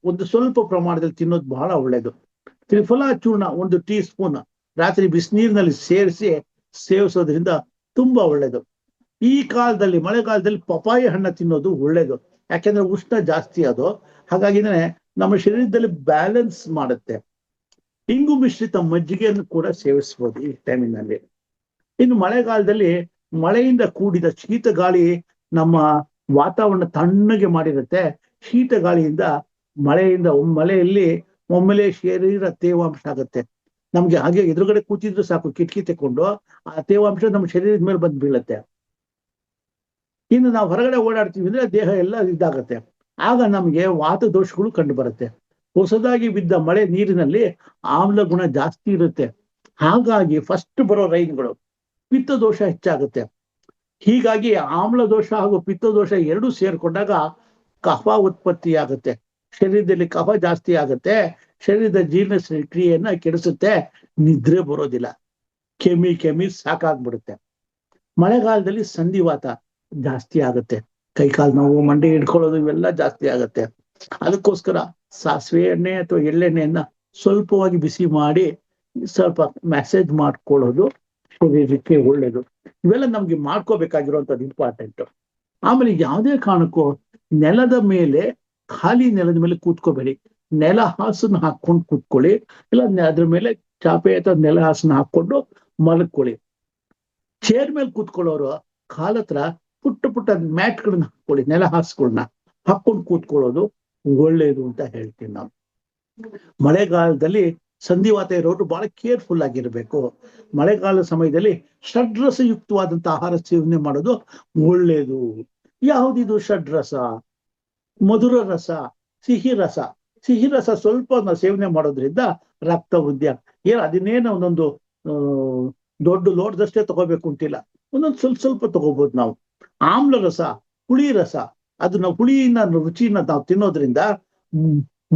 ಒಂದು ಸ್ವಲ್ಪ ಪ್ರಮಾಣದಲ್ಲಿ ತಿನ್ನೋದು ಬಹಳ ಒಳ್ಳೇದು. ತ್ರಿಫಲ ಚೂರ್ಣ 1 ಟೀ ಸ್ಪೂನ್ ರಾತ್ರಿ ಬಿಸಿನೀರಿನಲ್ಲಿ ಸೇರಿಸಿ ಸೇವಿಸೋದ್ರಿಂದ ತುಂಬಾ ಒಳ್ಳೇದು. ಈ ಕಾಲದಲ್ಲಿ, ಮಳೆಗಾಲದಲ್ಲಿ ಪಪಾಯ ಹಣ್ಣು ತಿನ್ನೋದು ಒಳ್ಳೇದು. ಯಾಕೆಂದ್ರೆ ಉಷ್ಣ ಜಾಸ್ತಿ ಅದು, ಹಾಗಾಗಿನೇ ನಮ್ಮ ಶರೀರದಲ್ಲಿ ಬ್ಯಾಲೆನ್ಸ್ ಮಾಡುತ್ತೆ. ಇಂಗು ಮಿಶ್ರಿತ ಮಜ್ಜಿಗೆಯನ್ನು ಕೂಡ ಸೇವಿಸಬಹುದು ಈ ಟೈಮಿನಲ್ಲಿ. ಇನ್ನು ಮಳೆಗಾಲದಲ್ಲಿ ಮಳೆಯಿಂದ ಕೂಡಿದ ಶೀತ ಗಾಳಿ ನಮ್ಮ ವಾತಾವರಣ ತಣ್ಣಗೆ ಮಾಡಿರುತ್ತೆ. ಶೀತ ಗಾಳಿಯಿಂದ ಮಳೆಯಲ್ಲಿ ಒಮ್ಮೆಲೆ ಶರೀರ ತೇವಾಂಶ ಆಗುತ್ತೆ. ನಮ್ಗೆ ಹಾಗೆ ಎದುರುಗಡೆ ಕೂತಿದ್ರು ಸಾಕು, ಕಿಟಕಿ ತೆಕ್ಕೊಂಡು ಆ ತೇವಾಂಶ ನಮ್ಮ ಶರೀರದ ಮೇಲೆ ಬಂದು ಬೀಳುತ್ತೆ. ಇನ್ನು ನಾವು ಹೊರಗಡೆ ಓಡಾಡ್ತೀವಿ ಅಂದ್ರೆ ದೇಹ ಎಲ್ಲ ಇದಾಗತ್ತೆ. ಆಗ ನಮಗೆ ವಾತ ದೋಷಗಳು ಕಂಡು ಬರುತ್ತೆ. ಹೊಸದಾಗಿ ಬಿದ್ದ ಮಳೆ ನೀರಿನಲ್ಲಿ ಆಮ್ಲ ಗುಣ ಜಾಸ್ತಿ ಇರುತ್ತೆ. ಹಾಗಾಗಿ ಫಸ್ಟ್ ಬರೋ ರೈನ್ಗಳು ಪಿತ್ತ ದೋಷ ಹೆಚ್ಚಾಗುತ್ತೆ. ಹೀಗಾಗಿ ಆಮ್ಲ ದೋಷ ಹಾಗೂ ಪಿತ್ತ ದೋಷ ಎರಡೂ ಸೇರ್ಕೊಂಡಾಗ ಕಫ ಉತ್ಪತ್ತಿ ಆಗುತ್ತೆ. ಶರೀರದಲ್ಲಿ ಕಫ ಜಾಸ್ತಿ ಆಗುತ್ತೆ. ಶರೀರದ ಜೀರ್ಣ ಕ್ರಿಯೆಯನ್ನ ಕೆಡಿಸುತ್ತೆ. ನಿದ್ರೆ ಬರೋದಿಲ್ಲ, ಕೆಮ್ಮಿ ಸಾಕಾಗ್ಬಿಡುತ್ತೆ. ಮಳೆಗಾಲದಲ್ಲಿ ಸಂಧಿವಾತ ಜಾಸ್ತಿ ಆಗುತ್ತೆ. ಕೈಕಾಲು ನೋವು, ಮಂಡಿ ಹಿಡ್ಕೊಳ್ಳೋದು ಇವೆಲ್ಲ ಜಾಸ್ತಿ ಆಗುತ್ತೆ. ಅದಕ್ಕೋಸ್ಕರ ಸಾಸಿವೆ ಎಣ್ಣೆ ಅಥವಾ ಎಳ್ಳೆಣ್ಣೆಯನ್ನ ಸ್ವಲ್ಪವಾಗಿ ಬಿಸಿ ಮಾಡಿ ಸ್ವಲ್ಪ ಮ್ಯಾಸೇಜ್ ಮಾಡ್ಕೊಳ್ಳೋದು ಶರೀರಕ್ಕೆ ಒಳ್ಳೇದು. ಇವೆಲ್ಲ ನಮ್ಗೆ ಮಾಡ್ಕೋಬೇಕಾಗಿರುವಂಥದ್ದು ಇಂಪಾರ್ಟೆಂಟ್. ಆಮೇಲೆ ಯಾವುದೇ ಕಾರಣಕ್ಕೂ ನೆಲದ ಮೇಲೆ, ಖಾಲಿ ನೆಲದ ಮೇಲೆ ಕೂತ್ಕೋಬೇಡಿ. ನೆಲ ಹಾಸನ್ನ ಹಾಕೊಂಡು ಕೂತ್ಕೊಳ್ಳಿ, ಇಲ್ಲ ಅದ್ರ ಮೇಲೆ ಚಾಪೆ ಅಥವಾ ನೆಲ ಹಾಸನ್ನ ಹಾಕೊಂಡು ಮಲಗ್ಕೊಳ್ಳಿ. ಚೇರ್ ಮೇಲೆ ಕೂತ್ಕೊಳ್ಳೋರು ಕಾಲತ್ರ ಪುಟ್ಟ ಮ್ಯಾಟ್ಗಳನ್ನ ಹಾಕೊಳ್ಳಿ, ನೆಲ ಹಾಸ್ಗಳನ್ನ ಹಾಕೊಂಡು ಕೂತ್ಕೊಳ್ಳೋದು ಒಳ್ಳೇದು ಅಂತ ಹೇಳ್ತೀವಿ ನಾವು. ಮಳೆಗಾಲದಲ್ಲಿ ಸಂಧಿವಾತ ಇರೋರು ಬಹಳ ಕೇರ್ಫುಲ್ ಆಗಿರ್ಬೇಕು. ಮಳೆಗಾಲದ ಸಮಯದಲ್ಲಿ ಷಡ್ರಸಯುಕ್ತವಾದಂತ ಆಹಾರ ಸೇವನೆ ಮಾಡೋದು ಒಳ್ಳೇದು. ಯಾವುದಿದು ಷಡ್ರಸ? ಮಧುರ ರಸ, ಸಿಹಿ ರಸ. ಸಿಹಿ ರಸ ಸ್ವಲ್ಪ ಸೇವನೆ ಮಾಡೋದ್ರಿಂದ ರಕ್ತ ವೃದ್ಧಿ. ಅದನ್ನೇನು ಒಂದೊಂದು ದೊಡ್ಡ ಲೋಟದಷ್ಟೇ ತಗೋಬೇಕು ಅಂತಿಲ್ಲ, ಒಂದೊಂದು ಸ್ವಲ್ಪ ತಗೋಬಹುದು ನಾವು. ಆಮ್ಲ ರಸ, ಹುಳಿ ರಸ, ಅದನ್ನ ಹುಳಿನ ರುಚಿನ ನಾವು ತಿನ್ನೋದ್ರಿಂದ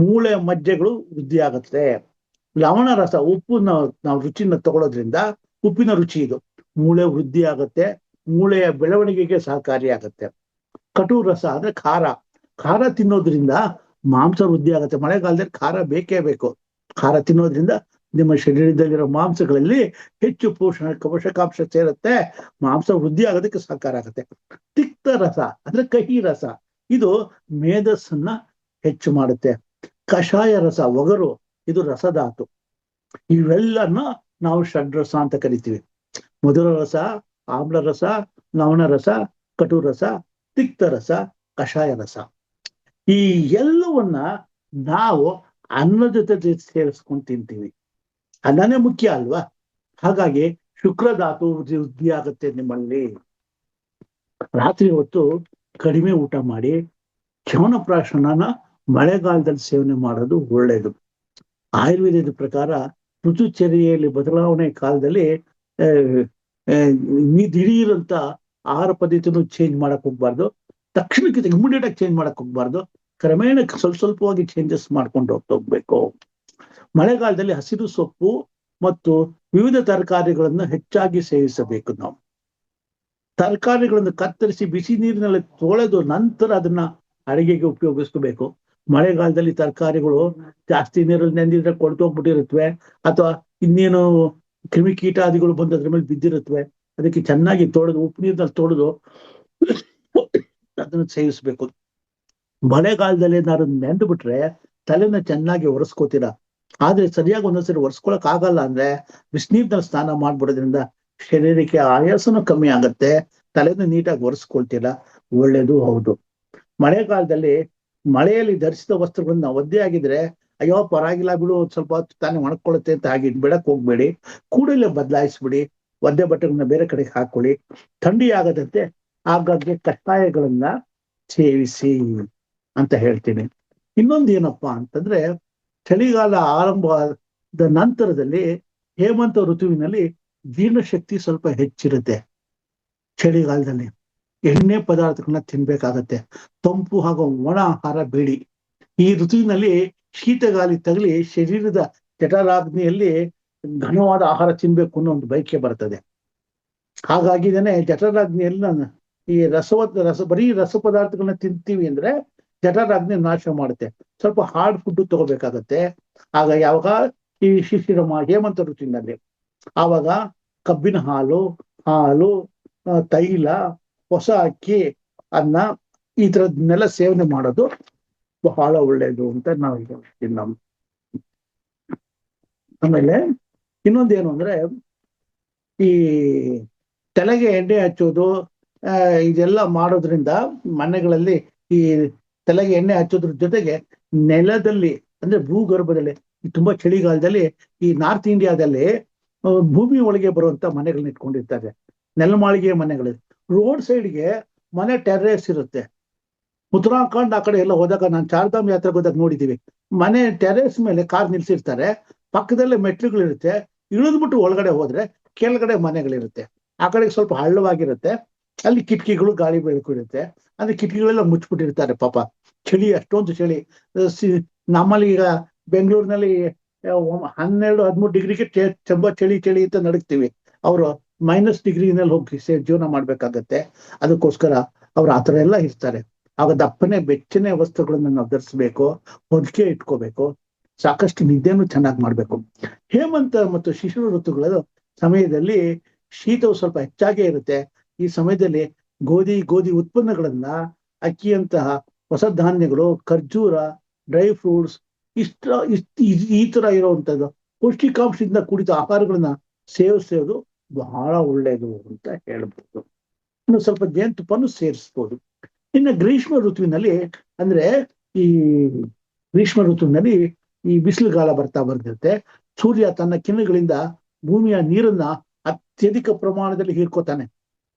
ಮೂಳೆ ಮಜ್ಜೆಗಳು ವೃದ್ಧಿ ಆಗುತ್ತೆ. ಲವಣ ರಸ, ಉಪ್ಪನ್ನ ನಾವು ರುಚಿನ ತಗೊಳ್ಳೋದ್ರಿಂದ, ಉಪ್ಪಿನ ರುಚಿ ಇದು, ಮೂಳೆ ವೃದ್ಧಿ ಆಗುತ್ತೆ, ಮೂಳೆಯ ಬೆಳವಣಿಗೆಗೆ ಸಹಕಾರಿಯಾಗುತ್ತೆ. ಕಟು ರಸ ಅಂದ್ರೆ ಖಾರ ತಿನ್ನೋದ್ರಿಂದ ಮಾಂಸ ವೃದ್ಧಿ ಆಗುತ್ತೆ. ಮಳೆಗಾಲದಲ್ಲಿ ಖಾರ ಬೇಕೇ ಬೇಕು. ಖಾರ ತಿನ್ನೋದ್ರಿಂದ ನಿಮ್ಮ ಶರೀರದಲ್ಲಿರೋ ಮಾಂಸಗಳಲ್ಲಿ ಹೆಚ್ಚು ಪೋಷಕಾಂಶ ಸೇರುತ್ತೆ, ಮಾಂಸ ವೃದ್ಧಿ ಆಗೋದಕ್ಕೆ ಸಹಕಾರ ಆಗುತ್ತೆ. ತಿಕ್ತ ರಸ ಅಂದ್ರೆ ಕಹಿ ರಸ, ಇದು ಮೇಧಸ್ಸನ್ನ ಹೆಚ್ಚು ಮಾಡುತ್ತೆ. ಕಷಾಯ ರಸ, ಒಗರು, ಇದು ರಸಧಾತು. ಇವೆಲ್ಲನ್ನ ನಾವು ಷಡ್ರಸ ಅಂತ ಕರಿತೀವಿ. ಮಧುರ ರಸ, ಆಮ್ಲ ರಸ, ಲವಣ ರಸ, ಕಟು ರಸ, ತಿಕ್ತ ರಸ, ಕಷಾಯ ರಸ. ಈ ಎಲ್ಲವನ್ನ ನಾವು ಅನ್ನದ ಜೊತೆ ಸೇರಿಸ್ಕೊಂಡು ತಿಂತೀವಿ. ಅನ್ನನೇ ಮುಖ್ಯ ಅಲ್ವಾ? ಹಾಗಾಗಿ ಶುಕ್ರಧಾತು ವೃದ್ಧಿ ಆಗುತ್ತೆ ನಿಮ್ಮಲ್ಲಿ. ರಾತ್ರಿ ಹೊತ್ತು ಕಡಿಮೆ ಊಟ ಮಾಡಿ ಚ್ಯವನಪ್ರಾಶನನ ಮಳೆಗಾಲದಲ್ಲಿ ಸೇವನೆ ಮಾಡೋದು ಒಳ್ಳೇದು. ಆಯುರ್ವೇದದ ಪ್ರಕಾರ ಋತುಚರ್ಯೆಯಲ್ಲಿ ಬದಲಾವಣೆ ಕಾಲದಲ್ಲಿ ದಿಢೀರಂತ ಆಹಾರ ಪದ್ಧತಿಯನ್ನು ಚೇಂಜ್ ಮಾಡಕ್ ಹೋಗ್ಬಾರ್ದು. ತಕ್ಷಣಕ್ಕೆ ಇಮಿಡಿಯೇಟ್ ಆಗಿ ಚೇಂಜ್ ಮಾಡಕ್ ಹೋಗ್ಬಾರ್ದು. ಕ್ರಮೇಣ ಸ್ವಲ್ಪವಾಗಿ ಚೇಂಜಸ್ ಮಾಡ್ಕೊಂಡು ಹೋಗ್ಬೇಕು. ಮಳೆಗಾಲದಲ್ಲಿ ಹಸಿರು ಸೊಪ್ಪು ಮತ್ತು ವಿವಿಧ ತರಕಾರಿಗಳನ್ನು ಹೆಚ್ಚಾಗಿ ಸೇವಿಸಬೇಕು. ನಾವು ತರಕಾರಿಗಳನ್ನು ಕತ್ತರಿಸಿ ಬಿಸಿ ನೀರಿನಲ್ಲಿ ತೊಳೆದು ನಂತರ ಅದನ್ನ ಅಡಿಗೆಗೆ ಉಪಯೋಗಿಸ್ಕೋಬೇಕು. ಮಳೆಗಾಲದಲ್ಲಿ ತರಕಾರಿಗಳು ಜಾಸ್ತಿ ನೀರಲ್ಲಿ ನೆಂದಿದ್ರೆ ಕೊಳ್ತೋಗ್ಬಿಟ್ಟಿರುತ್ತವೆ, ಅಥವಾ ಇನ್ನೇನು ಕ್ರಿಮಿಕೀಟಾದಿಗಳು ಬಂದು ಅದ್ರ ಮೇಲೆ ಬಿದ್ದಿರುತ್ತವೆ. ಅದಕ್ಕೆ ಚೆನ್ನಾಗಿ ತೊಳೆದು ಉಪ್ಪು ನೀರಿನಲ್ಲಿ ತೊಳೆದು ಅದನ್ನು ಸೇವಿಸ್ಬೇಕು. ಮಳೆಗಾಲದಲ್ಲಿ ಏನಾದ್ರು ನೆಂದು ಬಿಟ್ರೆ ತಲೆನ ಚೆನ್ನಾಗಿ ಒರೆಸ್ಕೋತೀರ. ಆದ್ರೆ ಸರಿಯಾಗಿ ಒಂದೊಂದ್ಸರಿ ಒರೆಸ್ಕೊಳಕ್ ಆಗಲ್ಲ ಅಂದ್ರೆ ಬಿಸಿನೀರ್ನಲ್ಲಿ ಸ್ನಾನ ಮಾಡ್ಬಿಡೋದ್ರಿಂದ ಶರೀರಕ್ಕೆ ಆಯಾಸನೂ ಕಮ್ಮಿ ಆಗತ್ತೆ, ತಲೆನ ನೀಟಾಗಿ ಒರೆಸ್ಕೊಳ್ತೀರ, ಒಳ್ಳೇದು ಹೌದು. ಮಳೆಗಾಲದಲ್ಲಿ ಮಳೆಯಲ್ಲಿ ಧರಿಸಿದ ವಸ್ತ್ರಗಳನ್ನ ಒದ್ದೆ ಆಗಿದ್ರೆ ಅಯ್ಯೋ ಪರವಾಗಿಲ್ಲ ಬಿಡು ಸ್ವಲ್ಪ ಹೊತ್ತು ತಾನೇ ಒಣಕೊಳ್ಳುತ್ತೆ ಅಂತ ಹಾಗೆ ಬಿಡಕ್ ಹೋಗ್ಬೇಡಿ, ಕೂಡಲೇ ಬದಲಾಯಿಸ್ಬಿಡಿ. ಒದ್ದೆ ಬಟ್ಟೆಗಳನ್ನ ಬೇರೆ ಕಡೆಗೆ ಹಾಕೊಳ್ಳಿ. ಥಂಡಿ ಆಗದಂತೆ ಆಗಾಗ್ಗೆ ಕಷಾಯಗಳನ್ನ ಸೇವಿಸಿ ಅಂತ ಹೇಳ್ತೀನಿ. ಇನ್ನೊಂದು ಏನಪ್ಪಾ ಅಂತಂದ್ರೆ, ಚಳಿಗಾಲ ಆರಂಭದ ನಂತರದಲ್ಲಿ ಹೇಮಂತ ಋತುವಿನಲ್ಲಿ ಜೀರ್ಣಶಕ್ತಿ ಸ್ವಲ್ಪ ಹೆಚ್ಚಿರುತ್ತೆ. ಚಳಿಗಾಲದಲ್ಲಿ ಎಣ್ಣೆ ಪದಾರ್ಥಗಳನ್ನ ತಿನ್ಬೇಕಾಗತ್ತೆ, ತಂಪು ಹಾಗೂ ಒಣ ಆಹಾರ ಬೇಡಿ. ಈ ಋತುವಿನಲ್ಲಿ ಶೀತಗಾಳಿ ತಗಲಿ ಶರೀರದ ಜಠರಾಗ್ನಿಯಲ್ಲಿ ಘನವಾದ ಆಹಾರ ತಿನ್ಬೇಕು ಅನ್ನೋ ಒಂದು ಬಯಕೆ ಬರ್ತದೆ. ಹಾಗಾಗಿದ್ದೇನೆ ಜಠರಾಗ್ನಿಯಲ್ಲಿ ನಾನು ಈ ಬರೀ ರಸ ಪದಾರ್ಥಗಳನ್ನ ತಿಂತೀವಿ ಅಂದ್ರೆ ಜಠರಾಗ್ನಿ ನಾಶ ಮಾಡುತ್ತೆ. ಸ್ವಲ್ಪ ಹಾರ್ಡ್ ಫುಡ್ ತಗೋಬೇಕಾಗತ್ತೆ. ಆಗ ಯಾವಾಗ ಈ ಶಿಶಿರ ಹೇಮಂತ ಋತುವಿನಲ್ಲಿ ಆವಾಗ ಕಬ್ಬಿನ ಹಾಲು, ತೈಲ, ಹೊಸ ಅಕ್ಕಿ, ಅನ್ನ ಈ ತರದ್ನೆಲ್ಲ ಸೇವನೆ ಮಾಡೋದು ಬಹಳ ಒಳ್ಳೇದು ಅಂತ ನಾವು ಹೇಳ್ತೀವಿ. ಆಮೇಲೆ ಇನ್ನೊಂದೇನು ಅಂದ್ರೆ, ಈ ತಲೆಗೆ ಎಣ್ಣೆ ಹಚ್ಚೋದು ಇದೆಲ್ಲ ಮಾಡೋದ್ರಿಂದ ಮನೆಗಳಲ್ಲಿ ಈ ತಲೆಗೆ ಎಣ್ಣೆ ಹಚ್ಚೋದ್ರ ಜೊತೆಗೆ ನೆಲದಲ್ಲಿ ಅಂದ್ರೆ ಭೂಗರ್ಭದಲ್ಲಿ ತುಂಬಾ ಚಳಿಗಾಲದಲ್ಲಿ ಈ ನಾರ್ತ್ ಇಂಡಿಯಾದಲ್ಲಿ ಭೂಮಿ ಒಳಗೆ ಬರುವಂತ ಮನೆಗಳನ್ನ ಇಟ್ಕೊಂಡಿರ್ತಾರೆ, ನೆಲಮಾಳಿಗೆ ಮನೆಗಳು. ರೋಡ್ ಸೈಡ್ಗೆ ಮನೆ ಟೆರ್ರೇಸ್ ಇರುತ್ತೆ. ಉತ್ತರಾಖಂಡ್ ಆ ಕಡೆ ಎಲ್ಲ ಹೋದಾಗ, ನಾನು ಚಾರ್ಧಾಮ್ ಯಾತ್ರೆಗೆ ಹೋದಾಗ ನೋಡಿದೀವಿ, ಮನೆ ಟೆರೇಸ್ ಮೇಲೆ ಕಾರ್ ನಿಲ್ಸಿರ್ತಾರೆ, ಪಕ್ಕದಲ್ಲೇ ಮೆಟ್ಲುಗಳಿರುತ್ತೆ, ಇಳಿದ್ಬಿಟ್ಟು ಒಳಗಡೆ ಹೋದ್ರೆ ಕೆಳಗಡೆ ಮನೆಗಳಿರುತ್ತೆ. ಆ ಕಡೆಗೆ ಸ್ವಲ್ಪ ಹಳ್ಳವಾಗಿರುತ್ತೆ, ಅಲ್ಲಿ ಕಿಟಕಿಗಳು ಗಾಳಿ ಬೆಳಕು ಇರುತ್ತೆ, ಅಂದ್ರೆ ಕಿಟಕಿಗಳೆಲ್ಲ ಮುಚ್ಚಿಬಿಟ್ಟಿರ್ತಾರೆ. ಪಾಪ ಚಳಿ, ಅಷ್ಟೊಂದು ಚಳಿ. ನಮ್ಮಲ್ಲಿ ಈಗ ಬೆಂಗಳೂರಿನಲ್ಲಿ 12-13 ಡಿಗ್ರಿಗೆ ತುಂಬಾ ಚಳಿ ಅಂತ ನಡುಗ್ತೀವಿ. ಅವರು -ಡಿಗ್ರಿನಲ್ಲಿ ಹೋಗಿ ಜೀವನ ಮಾಡ್ಬೇಕಾಗತ್ತೆ. ಅದಕ್ಕೋಸ್ಕರ ಅವ್ರು ಆತರ ಎಲ್ಲ ಇರ್ತಾರೆ. ಆಗ ದಪ್ಪನೆ ಬೆಚ್ಚನೆ ವಸ್ತ್ರಗಳನ್ನ ನಾವು ಧರಿಸ್ಬೇಕು, ಹೊದಿಕೆ ಇಟ್ಕೋಬೇಕು, ಸಾಕಷ್ಟು ನಿದ್ದೆನೂ ಚೆನ್ನಾಗಿ ಮಾಡ್ಬೇಕು. ಹೇಮಂತ ಮತ್ತು ಶಿಶಿರ ಋತುಗಳ ಸಮಯದಲ್ಲಿ ಶೀತವು ಸ್ವಲ್ಪ ಹೆಚ್ಚಾಗೇ ಇರುತ್ತೆ. ಈ ಸಮಯದಲ್ಲಿ ಗೋಧಿ ಉತ್ಪನ್ನಗಳನ್ನ, ಅಕ್ಕಿಯಂತಹ ಹೊಸ ಧಾನ್ಯಗಳು, ಖರ್ಜೂರ, ಡ್ರೈ ಫ್ರೂಟ್ಸ್ ಈ ತರ ಇರುವಂತದ್ದು ಪೌಷ್ಟಿಕಾಂಶದಿಂದ ಕೂಡಿದ ಆಹಾರಗಳನ್ನ ಸೇವಿಸೋದು ಬಹಳ ಒಳ್ಳೇದು ಅಂತ ಹೇಳ್ಬೋದು. ಇನ್ನು ಸ್ವಲ್ಪ ಜೇನುತುಪ್ಪನು ಸೇರಿಸ್ಬೋದು. ಇನ್ನು ಗ್ರೀಷ್ಮ ಋತುವಿನಲ್ಲಿ ಅಂದ್ರೆ, ಈ ಗ್ರೀಷ್ಮ ಋತುವಿನಲ್ಲಿ ಈ ಬಿಸಿಲುಗಾಲ ಬರ್ದಿರುತ್ತೆ. ಸೂರ್ಯ ತನ್ನ ಕಿರಣಗಳಿಂದ ಭೂಮಿಯ ನೀರನ್ನ ಅತ್ಯಧಿಕ ಪ್ರಮಾಣದಲ್ಲಿ ಹೀರ್ಕೋತಾನೆ.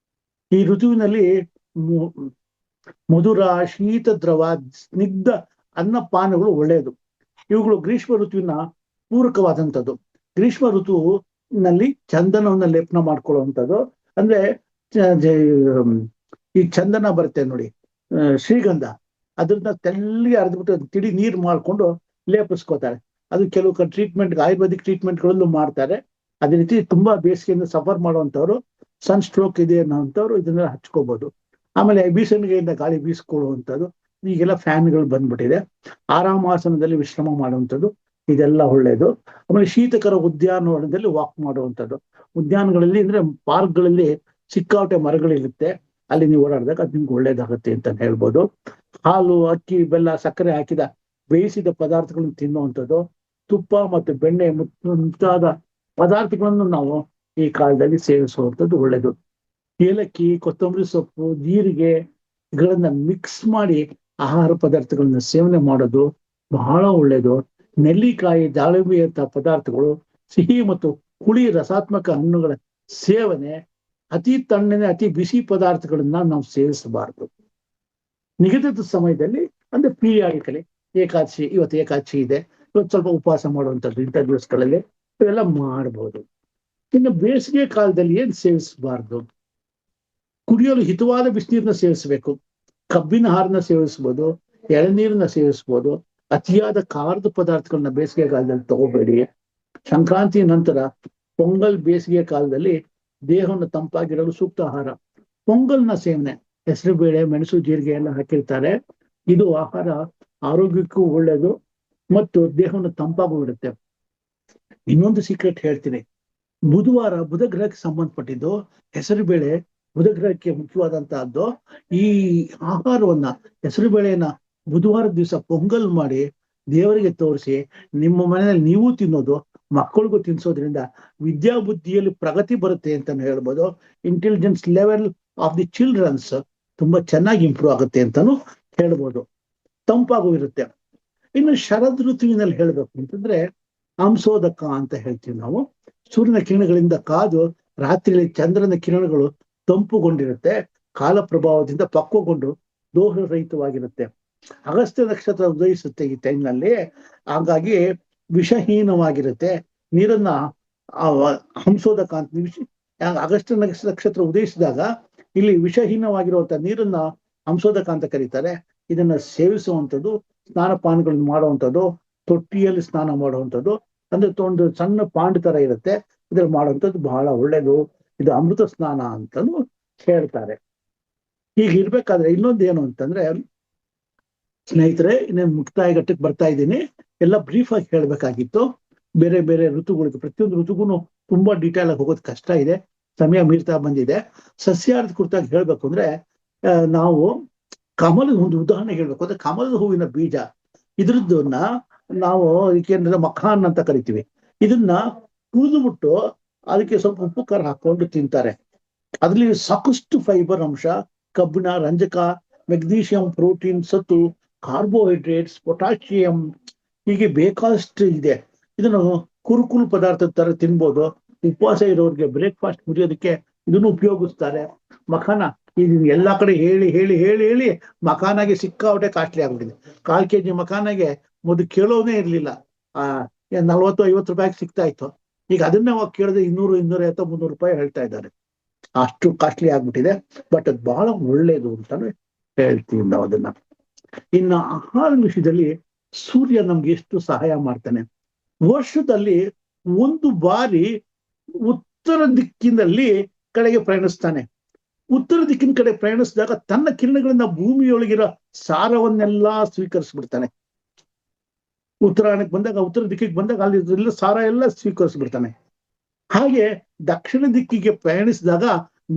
ಈ ಋತುವಿನಲ್ಲಿ ಮಧುರ, ಶೀತ ದ್ರವ, ಸ್ನಿಗ್ಧ ಅನ್ನಪಾನಗಳು ಒಳ್ಳೆಯದು. ಇವುಗಳು ಗ್ರೀಷ್ಮ ಋತುವಿನ ಪೂರಕವಾದಂಥದ್ದು. ಗ್ರೀಷ್ಮ ಋತುವಿನಲ್ಲಿ ಚಂದನವನ್ನ ಲೇಪನ ಮಾಡ್ಕೊಳ್ಳುವಂಥದ್ದು ಅಂದ್ರೆ, ಈ ಚಂದನ ಬರುತ್ತೆ ನೋಡಿ, ಶ್ರೀಗಂಧ, ಅದನ್ನ ತೆಲ್ಲಿಗೆ ಅರ್ದ್ಬಿಟ್ಟು ತಿಳಿ ನೀರು ಮಾಡ್ಕೊಂಡು ಲೇಪಿಸ್ಕೋತಾರೆ. ಅದು ಕೆಲವು ಟ್ರೀಟ್ಮೆಂಟ್, ಆಯುರ್ವೇದಿಕ್ ಟ್ರೀಟ್ಮೆಂಟ್ಗಳಲ್ಲೂ ಮಾಡ್ತಾರೆ. ಅದೇ ರೀತಿ ತುಂಬಾ ಬೇಸಿಗೆಯಿಂದ ಸಫರ್ ಮಾಡುವಂಥವ್ರು, ಸನ್ ಸ್ಟ್ರೋಕ್ ಇದೆ ಅನ್ನೋಂಥವ್ರು ಇದನ್ನ ಹಚ್ಕೋಬಹುದು. ಆಮೇಲೆ ಬೀಸಣಿಗೆಯಿಂದ ಗಾಳಿ ಬೀಸ್ಕೊಳ್ಳುವಂಥದ್ದು, ಈಗೆಲ್ಲ ಫ್ಯಾನ್ಗಳು ಬಂದ್ಬಿಟ್ಟಿದೆ. ಆರಾಮಾಸನದಲ್ಲಿ ವಿಶ್ರಮ ಮಾಡುವಂಥದ್ದು, ಇದೆಲ್ಲ ಒಳ್ಳೇದು. ಆಮೇಲೆ ಶೀತಕರ ಉದ್ಯಾನವನದಲ್ಲಿ ವಾಕ್ ಮಾಡುವಂಥದ್ದು. ಉದ್ಯಾನಗಳಲ್ಲಿ ಅಂದ್ರೆ ಪಾರ್ಕ್ಗಳಲ್ಲಿ ಸಿಕ್ಕಾಪಟ್ಟೆ ಮರಗಳಿರುತ್ತೆ, ಅಲ್ಲಿ ನೀವು ಓಡಾಡಿದಾಗ ಅದು ನಿಮ್ಗೆ ಒಳ್ಳೇದಾಗತ್ತೆ ಅಂತ ಹೇಳ್ಬೋದು. ಹಾಲು, ಅಕ್ಕಿ, ಬೆಲ್ಲ, ಸಕ್ಕರೆ ಹಾಕಿದ ಬೇಯಿಸಿದ ಪದಾರ್ಥಗಳನ್ನು ತಿನ್ನುವಂಥದ್ದು, ತುಪ್ಪ ಮತ್ತು ಬೆಣ್ಣೆ ಮುಂತಾದ ಪದಾರ್ಥಗಳನ್ನು ನಾವು ಈ ಕಾಲದಲ್ಲಿ ಸೇವಿಸುವಂಥದ್ದು ಒಳ್ಳೇದು. ಏಲಕ್ಕಿ, ಕೊತ್ತಂಬರಿ ಸೊಪ್ಪು, ಜೀರಿಗೆಗಳನ್ನ ಮಿಕ್ಸ್ ಮಾಡಿ ಆಹಾರ ಪದಾರ್ಥಗಳನ್ನ ಸೇವನೆ ಮಾಡೋದು ಬಹಳ ಒಳ್ಳೇದು. ನೆಲ್ಲಿಕಾಯಿ, ದಾಳಿಂಬೆಯಂತಹ ಪದಾರ್ಥಗಳು, ಸಿಹಿ ಮತ್ತು ಹುಳಿ ರಸಾತ್ಮಕ ಹಣ್ಣುಗಳ ಸೇವನೆ, ಅತಿ ತಣ್ಣನೆ ಅತಿ ಬಿಸಿ ಪದಾರ್ಥಗಳನ್ನ ನಾವು ಸೇವಿಸಬಾರದು. ನಿಗದಿತ ಸಮಯದಲ್ಲಿ ಅಂದ್ರೆ ಪೀರಿಯಾಡಿಕಲಿ, ಇವತ್ತು ಏಕಾದಶಿ ಇದೆ, ಇವತ್ತು ಸ್ವಲ್ಪ ಉಪವಾಸ ಮಾಡುವಂಥದ್ದು, ಇಂಥ ದಿವಸಗಳಲ್ಲಿ ಇವೆಲ್ಲ ಮಾಡಬಹುದು. ಇನ್ನು ಬೇಸಿಗೆ ಕಾಲದಲ್ಲಿ ಏನ್ ಸೇವಿಸಬಾರ್ದು? ಕುಡಿಯಲು ಹಿತವಾದ ಬಿಸಿನೀರನ್ನ ಸೇವಿಸಬೇಕು. ಕಬ್ಬಿನ ಹಾರನ್ನ ಸೇವಿಸ್ಬೋದು, ಎಳನೀರನ್ನ ಸೇವಿಸ್ಬೋದು. ಅತಿಯಾದ ಖಾರದ ಪದಾರ್ಥಗಳನ್ನ ಬೇಸಿಗೆ ಕಾಲದಲ್ಲಿ ತಗೋಬೇಡಿ. ಸಂಕ್ರಾಂತಿ ನಂತರ ಪೊಂಗಲ್ ಬೇಸಿಗೆ ಕಾಲದಲ್ಲಿ ದೇಹವನ್ನು ತಂಪಾಗಿರಲು ಸೂಕ್ತ ಆಹಾರ. ಪೊಂಗಲ್ನ ಸೇವನೆ, ಹೆಸರು ಬೇಳೆ, ಮೆಣಸು, ಜೀರಿಗೆ ಎಲ್ಲ ಹಾಕಿರ್ತಾರೆ. ಇದು ಆಹಾರ ಆರೋಗ್ಯಕ್ಕೂ ಒಳ್ಳೆಯದು ಮತ್ತು ದೇಹವನ್ನು ತಂಪಾಗೂ ಇಡುತ್ತೆ. ಇನ್ನೊಂದು ಸೀಕ್ರೆಟ್ ಹೇಳ್ತೀನಿ. ಬುಧ ಗ್ರಹಕ್ಕೆ ಸಂಬಂಧಪಟ್ಟಿದ್ದು ಹೆಸರುಬೇಳೆ ಬುಧ ಗ್ರಹಕ್ಕೆ ಮುಖ್ಯವಾದಂತಹದ್ದು. ಈ ಆಹಾರವನ್ನ ಹೆಸರುಬೇಳೆಯನ್ನ ಬುಧವಾರದ ದಿವಸ ಪೊಂಗಲ್ ಮಾಡಿ ದೇವರಿಗೆ ತೋರಿಸಿ ನಿಮ್ಮ ಮನೆಯಲ್ಲಿ ನೀವು ತಿನ್ನೋದು, ಮಕ್ಕಳಿಗೂ ತಿನ್ಸೋದ್ರಿಂದ ವಿದ್ಯಾಬುದ್ಧಿಯಲ್ಲಿ ಪ್ರಗತಿ ಬರುತ್ತೆ ಅಂತಾನು ಹೇಳ್ಬೋದು. Intelligence level of the childrens ತುಂಬಾ ಚೆನ್ನಾಗಿ ಇಂಪ್ರೂವ್ ಆಗುತ್ತೆ ಅಂತಾನು ಹೇಳ್ಬೋದು. ತಂಪಾಗೂ ಇರುತ್ತೆ. ಇನ್ನು ಶರದ್ ಋತುವಿನಲ್ಲಿ ಹೇಳ್ಬೇಕು ಅಂತಂದ್ರೆ ಅಂಶೋದಕ ಅಂತ ಹೇಳ್ತೀವಿ ನಾವು. ಸೂರ್ಯನ ಕಿರಣಗಳಿಂದ ಕಾದು ರಾತ್ರಿಯಲ್ಲಿ ಚಂದ್ರನ ಕಿರಣಗಳು ತಂಪುಗೊಂಡಿರುತ್ತೆ, ಕಾಲ ಪ್ರಭಾವದಿಂದ ಪಕ್ವಗೊಂಡು ದೋಷರಹಿತವಾಗಿರುತ್ತೆ. ಅಗಸ್ತ್ಯ ನಕ್ಷತ್ರ ಉದಯಿಸುತ್ತೆ ಈ ಟೈಮ್ನಲ್ಲಿ, ಹಾಗಾಗಿ ವಿಷಹೀನವಾಗಿರುತ್ತೆ. ನೀರನ್ನ ಹಂಸೋದಕ ಅಂತ ಅಗಸ್ತ್ಯ ನಕ್ಷತ್ರ ಉದಯಿಸಿದಾಗ ಇಲ್ಲಿ ವಿಷಹೀನವಾಗಿರುವಂತ ನೀರನ್ನ ಹಂಸೋದಕ ಅಂತ ಕರೀತಾರೆ. ಇದನ್ನ ಸೇವಿಸುವಂಥದ್ದು, ಸ್ನಾನ ಪಾನಗಳನ್ನು ಮಾಡುವಂಥದ್ದು, ತೊಟ್ಟಿಯಲ್ಲಿ ಸ್ನಾನ ಮಾಡುವಂಥದ್ದು, ಅಂದ್ರೆ ಒಂದು ಸಣ್ಣ ಪಾಂಡ್ ತರ ಇರುತ್ತೆ, ಇದ್ರಲ್ಲಿ ಮಾಡುವಂಥದ್ದು ಬಹಳ ಒಳ್ಳೇದು. ಇದು ಅಮೃತ ಸ್ನಾನ ಅಂತಾನು ಹೇಳ್ತಾರೆ. ಹೀಗಿರ್ಬೇಕಾದ್ರೆ ಇನ್ನೊಂದು ಏನು ಅಂತಂದ್ರೆ ಸ್ನೇಹಿತರೆ, ಇನ್ನೇನು ಮುಕ್ತಾಯ ಘಟ್ಟಕ್ಕೆ ಬರ್ತಾ ಇದ್ದೀನಿ. ಎಲ್ಲ ಬ್ರೀಫ್ ಆಗಿ ಹೇಳ್ಬೇಕಾಗಿತ್ತು. ಬೇರೆ ಬೇರೆ ಋತುಗಳಿಗೆ, ಪ್ರತಿಯೊಂದು ಋತುಗೂ ತುಂಬಾ ಡೀಟೇಲ್ ಆಗಿ ಹೋಗೋದು ಕಷ್ಟ ಇದೆ, ಸಮಯ ಮೀರ್ತಾ ಬಂದಿದೆ. ಸಸ್ಯಾಹಾರದ ಕುರಿತಾಗಿ ಹೇಳ್ಬೇಕು ಅಂದ್ರೆ ನಾವು ಕಮಲದ ಒಂದು ಉದಾಹರಣೆ ಹೇಳ್ಬೇಕು ಅಂದ್ರೆ ಕಮಲದ ಹೂವಿನ ಬೀಜ, ಇದ್ರದ್ದನ್ನ ನಾವು ಏಕೆಂದ್ರೆ ಮಖಾನ್ ಅಂತ ಕರಿತೀವಿ. ಇದನ್ನ ಕುಡಿದ್ಬಿಟ್ಟು ಅದಕ್ಕೆ ಸ್ವಲ್ಪ ಉಪ್ಪು ಖಾರ ಹಾಕೊಂಡು ತಿಂತಾರೆ. ಅದ್ರಲ್ಲಿ ಸಾಕಷ್ಟು ಫೈಬರ್ ಅಂಶ, ಕಬ್ಬಿಣ, ರಂಜಕ, ಮೆಗ್ನೀಷಿಯಂ, ಪ್ರೋಟೀನ್, ಸತ್ತು, ಕಾರ್ಬೋಹೈಡ್ರೇಟ್ಸ್, ಪೊಟ್ಯಾಷಿಯಂ, ಹೀಗೆ ಬೇಕಾದಷ್ಟು ಇದೆ. ಇದನ್ನು ಕುರುಕುಲು ಪದಾರ್ಥದ ತರ ತಿನ್ಬೋದು. ಉಪವಾಸ ಇರೋರಿಗೆ ಬ್ರೇಕ್ಫಾಸ್ಟ್ ಮುರಿಯೋದಕ್ಕೆ ಇದನ್ನು ಉಪಯೋಗಿಸ್ತಾರೆ. ಮಖಾನ ಇದನ್ನ ಎಲ್ಲಾ ಕಡೆ ಹೇಳಿ ಹೇಳಿ ಹೇಳಿ ಹೇಳಿ ಮಖಾನಾಗೆ ಸಿಕ್ಕಾಪಟ್ಟೆ ಕಾಸ್ಟ್ಲಿ ಆಗ್ಬಿಟ್ಟಿದೆ. 1/4 kg ಮಖಾನಾಗೆ ಮೊದಲು ಕೇಳೋನೇ ಇರ್ಲಿಲ್ಲ. 40-50 ರೂಪಾಯಿಗೆ ಸಿಗ್ತಾ ಇತ್ತು. ಈಗ ಅದನ್ನ ಕೇಳಿದ್ರೆ 200, 250, 300 ರೂಪಾಯಿ ಹೇಳ್ತಾ ಇದ್ದಾರೆ. ಅಷ್ಟು ಕಾಸ್ಟ್ಲಿ ಆಗ್ಬಿಟ್ಟಿದೆ. ಬಟ್ ಅದು ಬಹಳ ಒಳ್ಳೇದು ಅಂತಾನು ಹೇಳ್ತೀವಿ ನಾವು ಅದನ್ನ. ಇನ್ನು ಆಹಾರ ವಿಷಯದಲ್ಲಿ ಸೂರ್ಯ ನಮ್ಗೆ ಎಷ್ಟು ಸಹಾಯ ಮಾಡ್ತಾನೆ. ವರ್ಷದಲ್ಲಿ 1 ಬಾರಿ ಉತ್ತರ ದಿಕ್ಕಿನಲ್ಲಿ ಕಡೆಗೆ ಪ್ರಯಾಣಿಸ್ತಾನೆ. ಉತ್ತರ ದಿಕ್ಕಿನ ಕಡೆ ಪ್ರಯಾಣಿಸಿದಾಗ ತನ್ನ ಕಿರಣಗಳಿಂದ ಭೂಮಿಯೊಳಗಿರೋ ಸಾರವನ್ನೆಲ್ಲ ಸ್ವೀಕರಿಸ್ಬಿಡ್ತಾನೆ. ಉತ್ತರಾಯಣಕ್ಕೆ ಬಂದಾಗ, ಉತ್ತರ ದಿಕ್ಕಿಗೆ ಬಂದಾಗ ಅಲ್ಲಿ ಸಾರ ಎಲ್ಲ ಸ್ವೀಕರಿಸ್ಬಿಡ್ತಾನೆ. ಹಾಗೆ ದಕ್ಷಿಣ ದಿಕ್ಕಿಗೆ ಪ್ರಯಾಣಿಸಿದಾಗ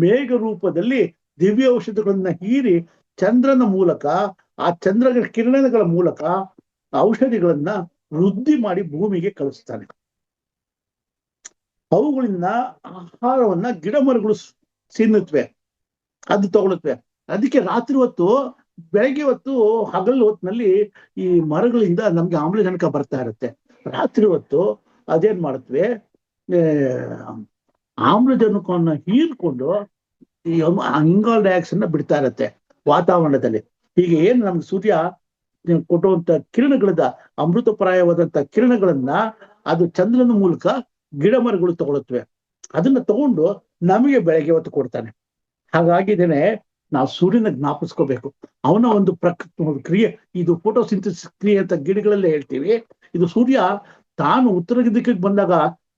ಮೇಘ ರೂಪದಲ್ಲಿ ದಿವ್ಯ ಔಷಧಗಳನ್ನ ಹೀರಿ ಚಂದ್ರನ ಮೂಲಕ, ಆ ಚಂದ್ರನ ಕಿರಣಗಳ ಮೂಲಕ ಔಷಧಿಗಳನ್ನ ವೃದ್ಧಿ ಮಾಡಿ ಭೂಮಿಗೆ ಕಳಿಸ್ತಾನೆ. ಅವುಗಳಿಂದ ಆಹಾರವನ್ನ ಗಿಡ ಮರಗಳು ತಿನ್ನುತ್ತವೆ, ಅದು ತಗೊಳುತ್ತವೆ. ಅದಕ್ಕೆ ರಾತ್ರಿ ಹೊತ್ತು, ಬೆಳಗ್ಗೆ ಹೊತ್ತು, ಹಗಲು ಹೊತ್ತಿನಲ್ಲಿ ಈ ಮರಗಳಿಂದ ನಮ್ಗೆ ಆಮ್ಲಜನಕ ಬರ್ತಾ ಇರುತ್ತೆ. ರಾತ್ರಿ ಹೊತ್ತು ಅದೇನ್ ಮಾಡುತ್ತವೆ, ಆಮ್ಲಜನಕವನ್ನ ಹೀರ್ಕೊಂಡು ಈ ಇಂಗಾಲ ಡೈಆಕ್ಸೈಡ್ ಬಿಡ್ತಾ ಇರುತ್ತೆ ವಾತಾವರಣದಲ್ಲಿ. ಹೀಗೆ ಏನ್ ನಮ್ಗೆ ಸೂರ್ಯ ಕೊಟ್ಟುವಂತ ಕಿರಣಗಳದ ಅಮೃತಪ್ರಾಯವಾದಂತ ಕಿರಣಗಳನ್ನ ಅದು ಚಂದ್ರನ ಮೂಲಕ ಗಿಡ ಮರಗಳು ತಗೊಳುತ್ತವೆ. ಅದನ್ನ ತಗೊಂಡು ನಮಗೆ ಬೆಳಗ್ಗೆ ಹೊತ್ತು ಕೊಡ್ತಾನೆ. ಹಾಗಾಗಿದ್ದೇನೆ ನಾವು ಸೂರ್ಯನ ಜ್ಞಾಪಿಸ್ಕೋಬೇಕು. ಅವನ ಒಂದು ಕ್ರಿಯೆ, ಇದು ಫೋಟೋಸಿಂಥಸಿಸ್ ಕ್ರಿಯೆ ಅಂತ ಗಿಡಗಳಲ್ಲೇ ಹೇಳ್ತೀವಿ. ಇದು ಸೂರ್ಯ ತಾನು ಉತ್ತರ ದಿಕ್ಕಿಗೆ ಬಂದಾಗ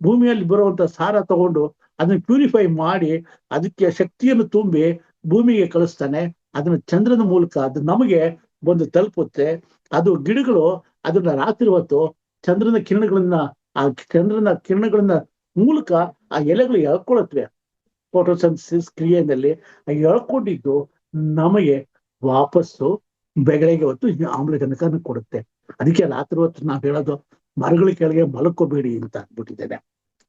ಭೂಮಿಯಲ್ಲಿ ಬರುವಂತ ಸಾರ ತಗೊಂಡು ಅದನ್ನ ಪ್ಯೂರಿಫೈ ಮಾಡಿ ಅದಕ್ಕೆ ಶಕ್ತಿಯನ್ನು ತುಂಬಿ ಭೂಮಿಗೆ ಕಳಿಸ್ತಾನೆ. ಅದನ್ನ ಚಂದ್ರನ ಮೂಲಕ ಅದು ನಮಗೆ ಬಂದು ತಲುಪುತ್ತೆ. ಅದು ಗಿಡಗಳು ಅದನ್ನ ರಾತ್ರಿ ಹೊತ್ತು ಚಂದ್ರನ ಕಿರಣಗಳನ್ನ ಮೂಲಕ ಆ ಎಲೆಗಳು ಎಳ್ಕೊಳತ್ವೆ. ಫೋಟೋಸಿಂಥಸಿಸ್ ಕ್ರಿಯೆಯಲ್ಲಿ ಎಳ್ಕೊಂಡಿದ್ದು ನಮಗೆ ವಾಪಸ್ಸು ಬೆಳಗ್ಗೆ ಹೊತ್ತು ಆಮ್ಲಜನಕನ ಕೊಡುತ್ತೆ. ಅದಕ್ಕೆ ರಾತ್ರಿ ಹೊತ್ತು ನಾವ್ ಹೇಳೋದು ಮರಗಳ ಕೆಳಗೆ ಮಲ್ಕೋಬೇಡಿ ಅಂತ ಅಂದ್ಬಿಟ್ಟಿದ್ದೇನೆ.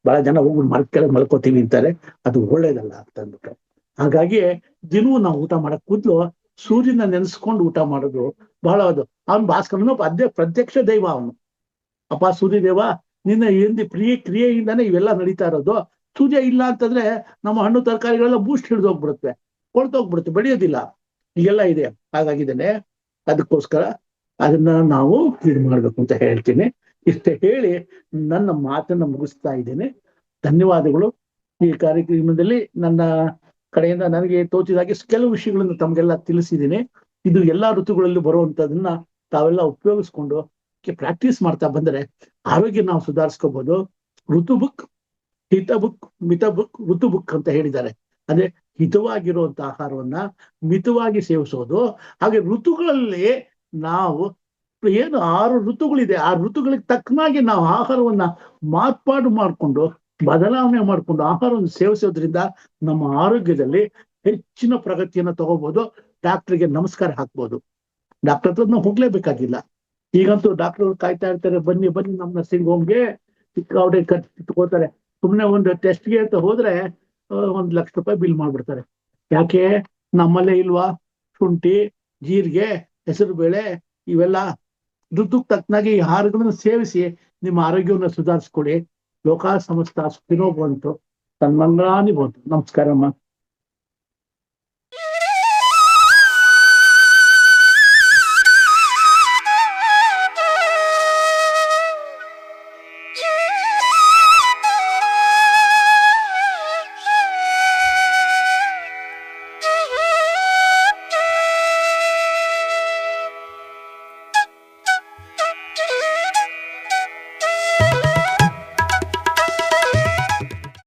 ಬಹಳ ಜನ ಹೋಗಿ ಮರದ ಕೆಳಗೆ ಮಲ್ಕೋತೀವಿ ಅಂತಾರೆ, ಅದು ಒಳ್ಳೇದಲ್ಲ ಅಂತ ಅಂದ್ಬಿಟ್ಟು. ಹಾಗಾಗಿ ದಿನವೂ ನಾವು ಊಟ ಮಾಡಕ್ ಕೂದ್ಲು ಸೂರ್ಯನ ನೆನೆಸ್ಕೊಂಡು ಊಟ ಮಾಡೋದು ಬಹಳ ಅದು. ಅವನ್ ಭಾಸ್ಕರನು ಪ್ರತ್ಯಕ್ಷ ದೈವ ಅವನು. ಅಪ್ಪ ಸೂರ್ಯದೇವ, ನಿನ್ನ ಎಂದಿ ಕ್ರಿಯೆಯಿಂದಾನೇ ಇವೆಲ್ಲ ನಡೀತಾ ಇರೋದು. ಸೂರ್ಯ ಇಲ್ಲ ಅಂತಂದ್ರೆ ನಮ್ಮ ಹಣ್ಣು ತರಕಾರಿಗಳೆಲ್ಲ ಬೂಸ್ಟ್ ಹಿಡಿದೋಗ್ಬಿಡುತ್ತೆ, ಕೊಳ್ತೋಗ್ಬಿಡುತ್ತೆ, ಬೆಳೆಯೋದಿಲ್ಲ. ಹೀಗೆಲ್ಲ ಇದೆ. ಹಾಗಾಗಿದ್ದೇನೆ, ಅದಕ್ಕೋಸ್ಕರ ಅದನ್ನ ನಾವು ಇದು ಮಾಡ್ಬೇಕು ಅಂತ ಹೇಳ್ತೀನಿ. ಇಷ್ಟೇ ಹೇಳಿ ನನ್ನ ಮಾತನ್ನ ಮುಗಿಸ್ತಾ ಇದ್ದೇನೆ. ಧನ್ಯವಾದಗಳು. ಈ ಕಾರ್ಯಕ್ರಮದಲ್ಲಿ ನನ್ನ ಕಡೆಯಿಂದ ನನಗೆ ತೋಚಿದಾಗೆ ಕೆಲವು ವಿಷಯಗಳನ್ನು ತಮಗೆಲ್ಲ ತಿಳಿಸಿದ್ದೀನಿ. ಇದು ಎಲ್ಲಾ ಋತುಗಳಲ್ಲಿ ಬರುವಂತದನ್ನ ತಾವೆಲ್ಲ ಉಪಯೋಗಿಸ್ಕೊಂಡು ಪ್ರಾಕ್ಟೀಸ್ ಮಾಡ್ತಾ ಬಂದ್ರೆ ಆರೋಗ್ಯ ನಾವು ಸುಧಾರಿಸ್ಕೋಬಹುದು. ಋತು ಬುಕ್, ಹಿತ ಬುಕ್, ಮಿತ ಬುಕ್, ಋತು ಬುಕ್ ಅಂತ ಹೇಳಿದ್ದಾರೆ. ಅಂದ್ರೆ ಹಿತವಾಗಿರುವಂತ ಆಹಾರವನ್ನ ಮಿತವಾಗಿ ಸೇವಿಸೋದು, ಹಾಗೆ ಋತುಗಳಲ್ಲಿ ನಾವು ಏನು 6 ಋತುಗಳಿದೆ, ಆ ಋತುಗಳಿಗೆ ತಕ್ಕನಾಗಿ ನಾವು ಆಹಾರವನ್ನ ಮಾರ್ಪಾಡು ಮಾಡಿಕೊಂಡು, ಬದಲಾವಣೆ ಮಾಡಿಕೊಂಡು ಆಹಾರವನ್ನು ಸೇವಿಸೋದ್ರಿಂದ ನಮ್ಮ ಆರೋಗ್ಯದಲ್ಲಿ ಹೆಚ್ಚಿನ ಪ್ರಗತಿಯನ್ನು ತಗೋಬಹುದು. ಡಾಕ್ಟರ್ಗೆ ನಮಸ್ಕಾರ ಹಾಕ್ಬೋದು. ಡಾಕ್ಟರ್ ಹತ್ರ ನಾವು ಹೋಗ್ಲೇಬೇಕಾಗಿಲ್ಲ. ಈಗಂತೂ ಡಾಕ್ಟರ್ ಕಾಯ್ತಾ ಇರ್ತಾರೆ, ಬನ್ನಿ ಬನ್ನಿ ನಮ್ಮ ನರ್ಸಿಂಗ್ ಹೋಮ್ಗೆ, ಸಿಕ್ಕಾಪಟ್ಟೆ ಖರ್ಚು ತಗೋತಾರೆ. ಸುಮ್ಮನೆ ಒಂದು ಟೆಸ್ಟ್ಗೆ ಅಂತ ಹೋದ್ರೆ 1 ಲಕ್ಷ ರೂಪಾಯಿ ಬಿಲ್ ಮಾಡ್ಬಿಡ್ತಾರೆ. ಯಾಕೆ? ನಮ್ಮಲ್ಲೇ ಇಲ್ವಾ ಶುಂಠಿ, ಜೀರಿಗೆ, ಹೆಸರುಬೇಳೆ ಇವೆಲ್ಲ? ಋತುಕ್ ತಕ್ಕನಾಗಿ ಆಹಾರಗಳನ್ನು ಸೇವಿಸಿ ನಿಮ್ಮ ಆರೋಗ್ಯವನ್ನು ಸುಧಾರಿಸ್ಕೊಳ್ಳಿ. ಲೋಕ ಸಮಸ್ತ ಸುಖಿನೋ ಬಂತು, ತನ್ಮಂಗಳಾನಿ ಬಂತು. ನಮಸ್ಕಾರಮ್ಮ.